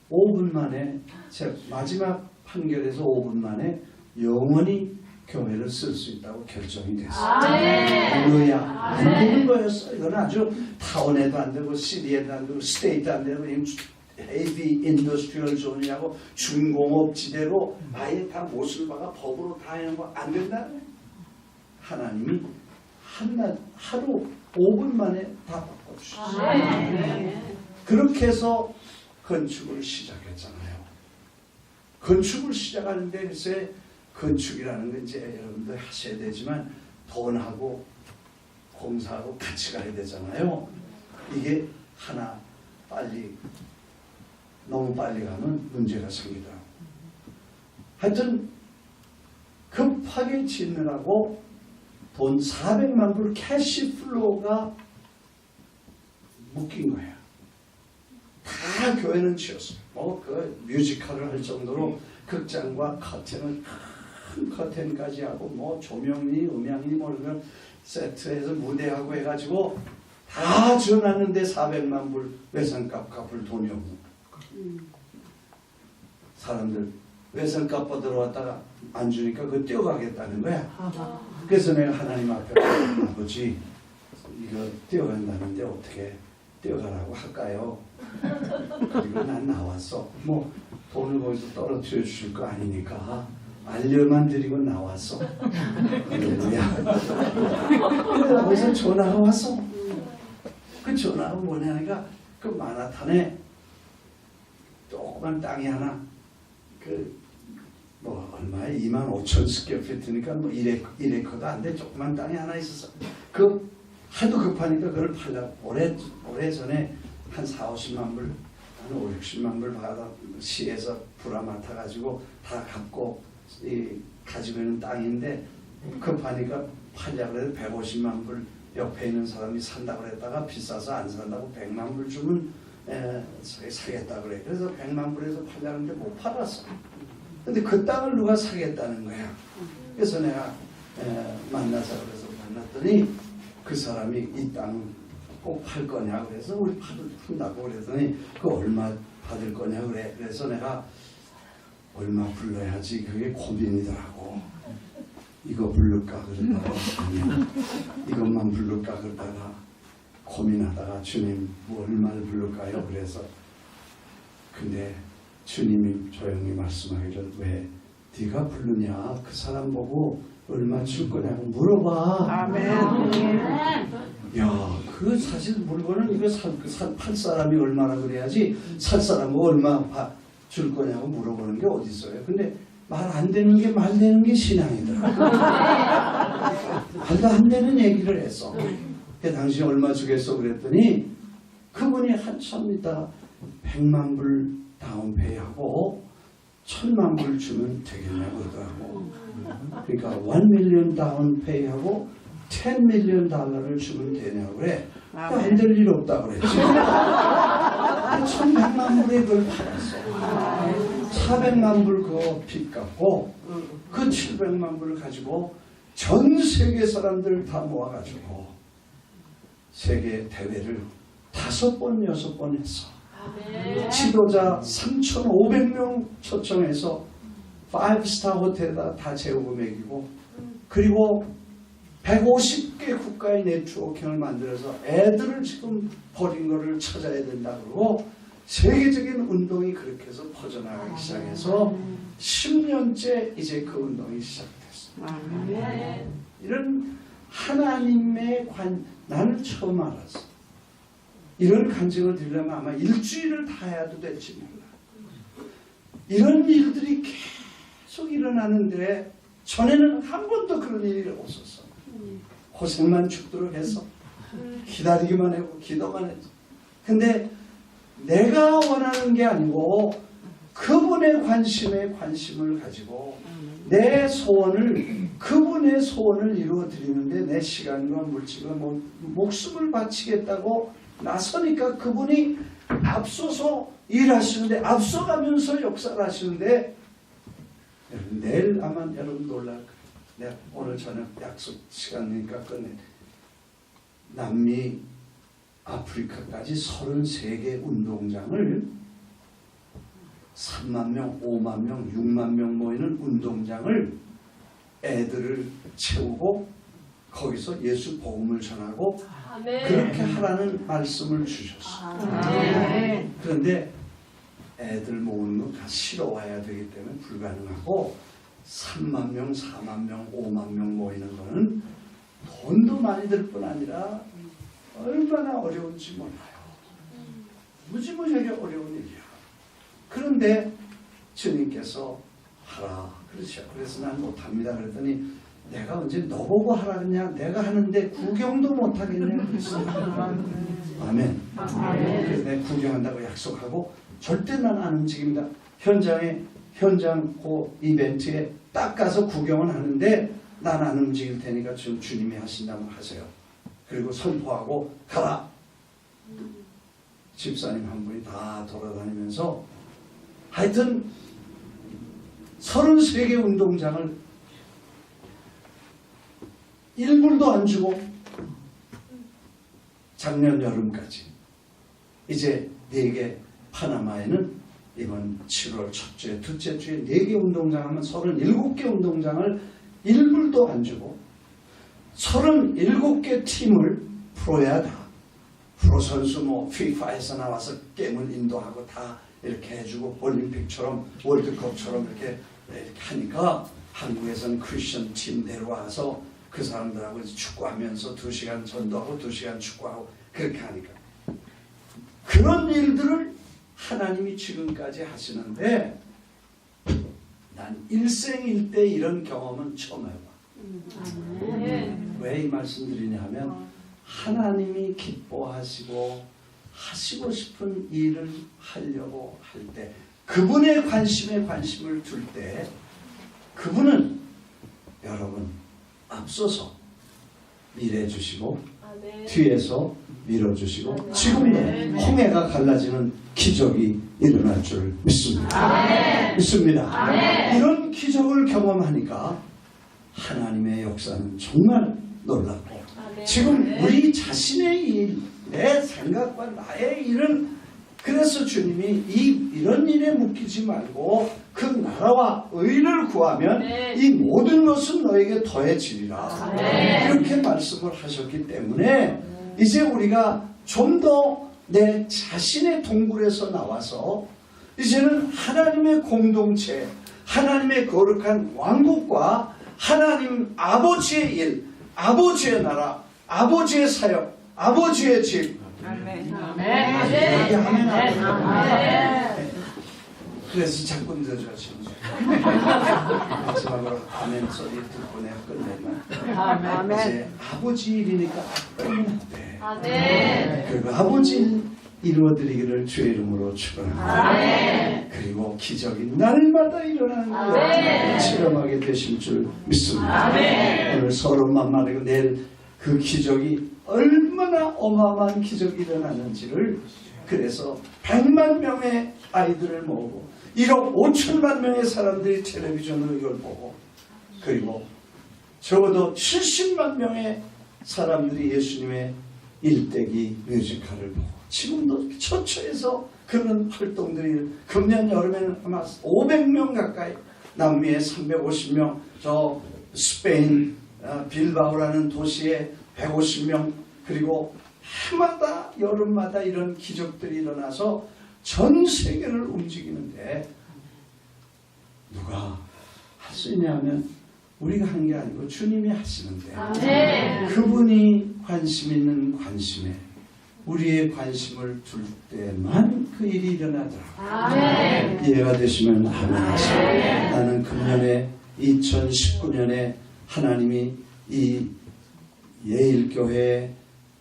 5분 만에 제 마지막 판결에서 5분 만에 영원히 교회를 쓸 수 있다고 결정이 됐어요. 뭐야 안 되는 거였어. 이건 아주 타운에도 안 되고 시리에도 안 되고 스테이트 안 되고 헤비 인더스트리얼 존이라고 중공업지대로 아예 다 못을 박아 법으로 다 하는 거 안 된다. 하나님이 하루 5분 만에 다 바꿔주셨어요. 그렇게 해서 건축을 시작했잖아요. 건축을 시작하는데 글쎄 건축이라는 건 이제 여러분들 하셔야 되지만 돈하고 공사하고 같이 가야 되잖아요. 이게 하나 빨리 너무 빨리 가면 문제가 생기더라고요. 하여튼 급하게 짓느라고 돈 400만 불 캐시 플로우가 묶인 거예요. 다 교회는 지었어요. 그 뮤지컬을 할 정도로 극장과 커튼을 큰 커튼까지 하고 조명이 음향이 그런 세트해서 무대하고 해가지고 다 지어놨는데 400만 불 외상값 갚을 돈이 없는 거예요. 사람들 외상값 받으러 왔다가 안 주니까 그거 뛰어가겠다는 거야. 그래서 내가 하나님 앞에 아버지 이거 뛰어간다는데 어떻게 뛰어가라고 할까요? 그리고 난 나왔어. 돈을 거기서 떨어뜨려 주실 거 아니니까 알려만 드리고 나왔어. 할렐루야. 그래서 거기서 전화가 왔어. 그 전화가 뭐냐니까 그 마나탄에 조그만 땅이 하나 얼마에 25,000 스퀘어피트니까 1에커도 안 돼. 조그만 땅이 하나 있었어. 그 하도 급하니까 그걸 팔려고 오래전에 한 4,50만 불, 한 5,60만 불 받아 시에서 불화 맡아가지고 다 갚고 가지고 있는 땅인데 급하니까 팔려고 해서 150만 불 옆에 있는 사람이 산다고 그랬다가 비싸서 안 산다고 100만 불 주면 사겠다 그래. 그래서 100만 불에서 팔려고 했는데 못 팔았어. 근데 그 땅을 누가 사겠다는 거야. 그래서 내가 만나자 그래서 만났더니 그 사람이 이 땅 꼭 팔 거냐 그래서 우리 판다고 그랬더니 그 얼마 받을 거냐 그래. 그래서 내가 얼마 불러야지 그게 고민이더라고. 이거 부를까 그러다가 아니야 이것만 부를까 그러다가 고민하다가 주님 얼마를 부를까요? 그래서 근데 주님이 조용히 말씀하기를 왜 네가 부르냐 그 사람 보고 얼마 줄 거냐고 물어봐. 아멘. 야, 그 사실 물건은 이거 팔 사람이 얼마나 그래야지 살 사람은 얼마 줄 거냐고 물어보는 게 어디 있어요. 근데 말 안 되는 게 말 되는 게 신앙이더라. 말도 안 되는 얘기를 했어. 당신 얼마 주겠어 그랬더니 그분이 한참 있다가 100만 불 다운페이하고 1,000만 불 주면 되겠냐고 그러더라고. 그러니까 1 밀리언 다운페이하고 10 밀리언 달러를 주면 되냐고 그래. 안 될 일 없다 그랬지. 1,100만 불에 그걸 팔았어. 400만 불 그거 빚 갚고 그 700만 불을 가지고 전 세계 사람들 다 모아가지고 세계 대회를 5번, 6번 했어. 지도자 3,500명 초청해서 5스타 호텔에다 다 재우고 먹이고 그리고 150개 국가의 네트워킹을 만들어서 애들을 지금 버린 거를 찾아야 된다 그러고 세계적인 운동이 그렇게 해서 퍼져나가기 시작해서 10년째 이제 그 운동이 시작됐습니다. 이런 하나님의 나는 처음 알았어. 이런 간증을 드리려면 아마 일주일을 다 해야도 될지 몰라. 이런 일들이 계속 일어나는데 전에는 한 번도 그런 일이 없었어. 고생만 죽도록 해서 기다리기만 하고 기도만 했어. 근데 내가 원하는 게 아니고 그분의 관심에 관심을 가지고 내 소원을 그분의 소원을 이루어 드리는데 내 시간과 물질과 목숨을 바치겠다고 나서니까 그분이 앞서서 일하시는데 앞서가면서 역사를 하시는데 내일 아마 여러분 놀랄 거예요. 내가 오늘 저녁 약속 시간이니까 끝내. 남미 아프리카까지 33개 운동장을 3만 명, 5만 명, 6만 명 모이는 운동장을 애들을 채우고 거기서 예수 복음을 전하고 그렇게 하라는 말씀을 주셨어요. 그런데 애들 모으는 거 다 싫어와야 되기 때문에 불가능하고 3만 명, 4만 명, 5만 명 모이는 거는 돈도 많이 들 뿐 아니라 얼마나 어려운지 몰라요. 무지무지하게 어려운 일이야. 그런데 주님께서 하라. 그렇죠. 그래서 난 못합니다. 그랬더니 내가 언제 너보고 하라 그냥 내가 하는데 구경도 못하겠냐 그랬어요. 아멘. 그래서 내가 구경한다고 약속하고 절대 난 안 움직입니다. 현장 그 이벤트에 딱 가서 구경은 하는데 난 안 움직일 테니까 지금 주님이 하신다면 하세요. 그리고 선포하고 가라. 집사님 한 분이 다 돌아다니면서 하여튼 33개 운동장을 1불도 안 주고 작년 여름까지 이제 4개 파나마에는 이번 7월 첫째, 둘째 주에 4개 운동장 하면 37개 운동장을 1불도 안 주고 37개 팀을 프로야 다 프로 선수 FIFA에서 나와서 게임을 인도하고 다 이렇게 해주고 올림픽처럼 월드컵처럼 이렇게 하니까 한국에서는 크리스천 팀 내려와서 그 사람들하고 축구하면서 2시간 전도하고 2시간 축구하고 그렇게 하니까 그런 일들을 하나님이 지금까지 하시는데 난 일생일대 이런 경험은 처음 해봐. 왜 이 말씀 드리냐 하면 하나님이 기뻐하시고 하시고 싶은 일을 하려고 할 때 그분의 관심에 관심을 둘 때 그분은 여러분 앞서서 일해주시고 뒤에서 밀어주시고 지금도 홍해가 갈라지는 기적이 일어날 줄 믿습니다. 믿습니다. 이런 기적을 경험하니까 하나님의 역사는 정말 놀랍고 지금 우리 자신의 일, 내 생각과 나의 일은 그래서 주님이 이런 일에 묶이지 말고 그 나라와 의를 구하면 이 모든 것은 너에게 더해지리라. 이렇게 말씀을 하셨기 때문에 이제 우리가 좀 더 내 자신의 동굴에서 나와서 이제는 하나님의 공동체, 하나님의 거룩한 왕국과 하나님 아버지의 일, 아버지의 나라, 아버지의 사역, 아버지의 집. 아멘. 그래서 자꾸 늦어지는 마지막으로 아멘 소리 듣고 내가 끝내면 이제 아버지 일이니까 아빠는 안 돼. 그리고 아버지 일 이루어드리기를 주의 이름으로 축원합니다. 그리고 기적이 날마다 일어나는 것을 체험하게 되실 줄 믿습니다. 오늘 서로만 말하고 내일 그 기적이 얼마나 어마어마한 기적이 일어나는지를 그래서 100만 명의 아이들을 모으고 1억 5천만 명의 사람들이 텔레비전으로 이걸 보고 그리고 적어도 70만 명의 사람들이 예수님의 일대기 뮤지컬을 보고 지금도 처처에서 그런 활동들이 금년 여름에는 아마 500명 가까이 남미에 350명 저 스페인 빌바오라는 도시에 150명 그리고 해마다 여름마다 이런 기적들이 일어나서 전 세계를 움직이는데 누가 할 수 있냐 하면 우리가 한 게 아니고 주님이 하시는데 네. 그분이 관심 있는 관심에 우리의 관심을 둘 때만 그 일이 일어나더라고요. 네. 이해가 되시면 아멘 하세요. 나는 금년에 2019년에 하나님이 이 예일교회에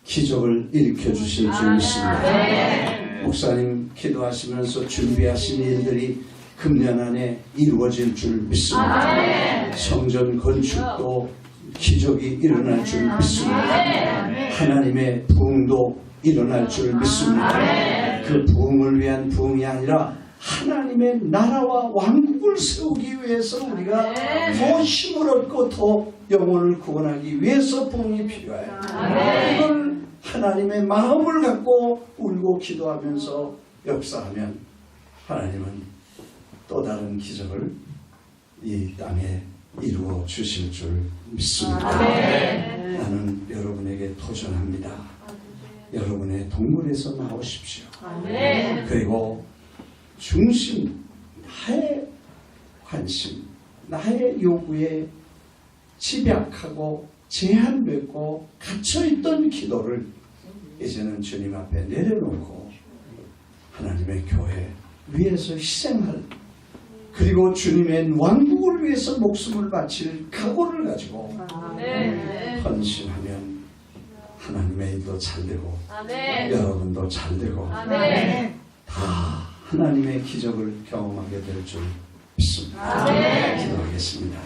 기적을 일으켜 주실 줄 믿습니다. 목사님 기도하시면서 준비하신 일들이 금년 안에 이루어질 줄 믿습니다. 성전 건축도 기적이 일어날 줄 믿습니다. 하나님의 부흥도 일어날 줄 믿습니다. 그 부흥을 위한 부흥이 아니라 하나님의 나라와 왕국을 세우기 위해서 우리가 더 힘을 얻고 더 영혼을 구원하기 위해서 부흥이 필요해요. 이걸 하나님의 마음을 갖고 울고 기도하면서 역사하면 하나님은 또 다른 기적을 이 땅에 이루어 주실 줄 믿습니다. 나는 여러분에게 도전합니다. 여러분의 동굴에서 나오십시오. 그리고 중심, 나의 관심, 나의 요구에 집약하고 제한되고 갇혀있던 기도를 이제는 주님 앞에 내려놓고 하나님의 교회 위해서 희생할 그리고 주님의 왕국을 위해서 목숨을 바칠 각오를 가지고 헌신하면 하나님의 일도 잘되고 여러분도 잘되고 다 하나님의 기적을 경험하게 될 줄 믿습니다. 기도하겠습니다.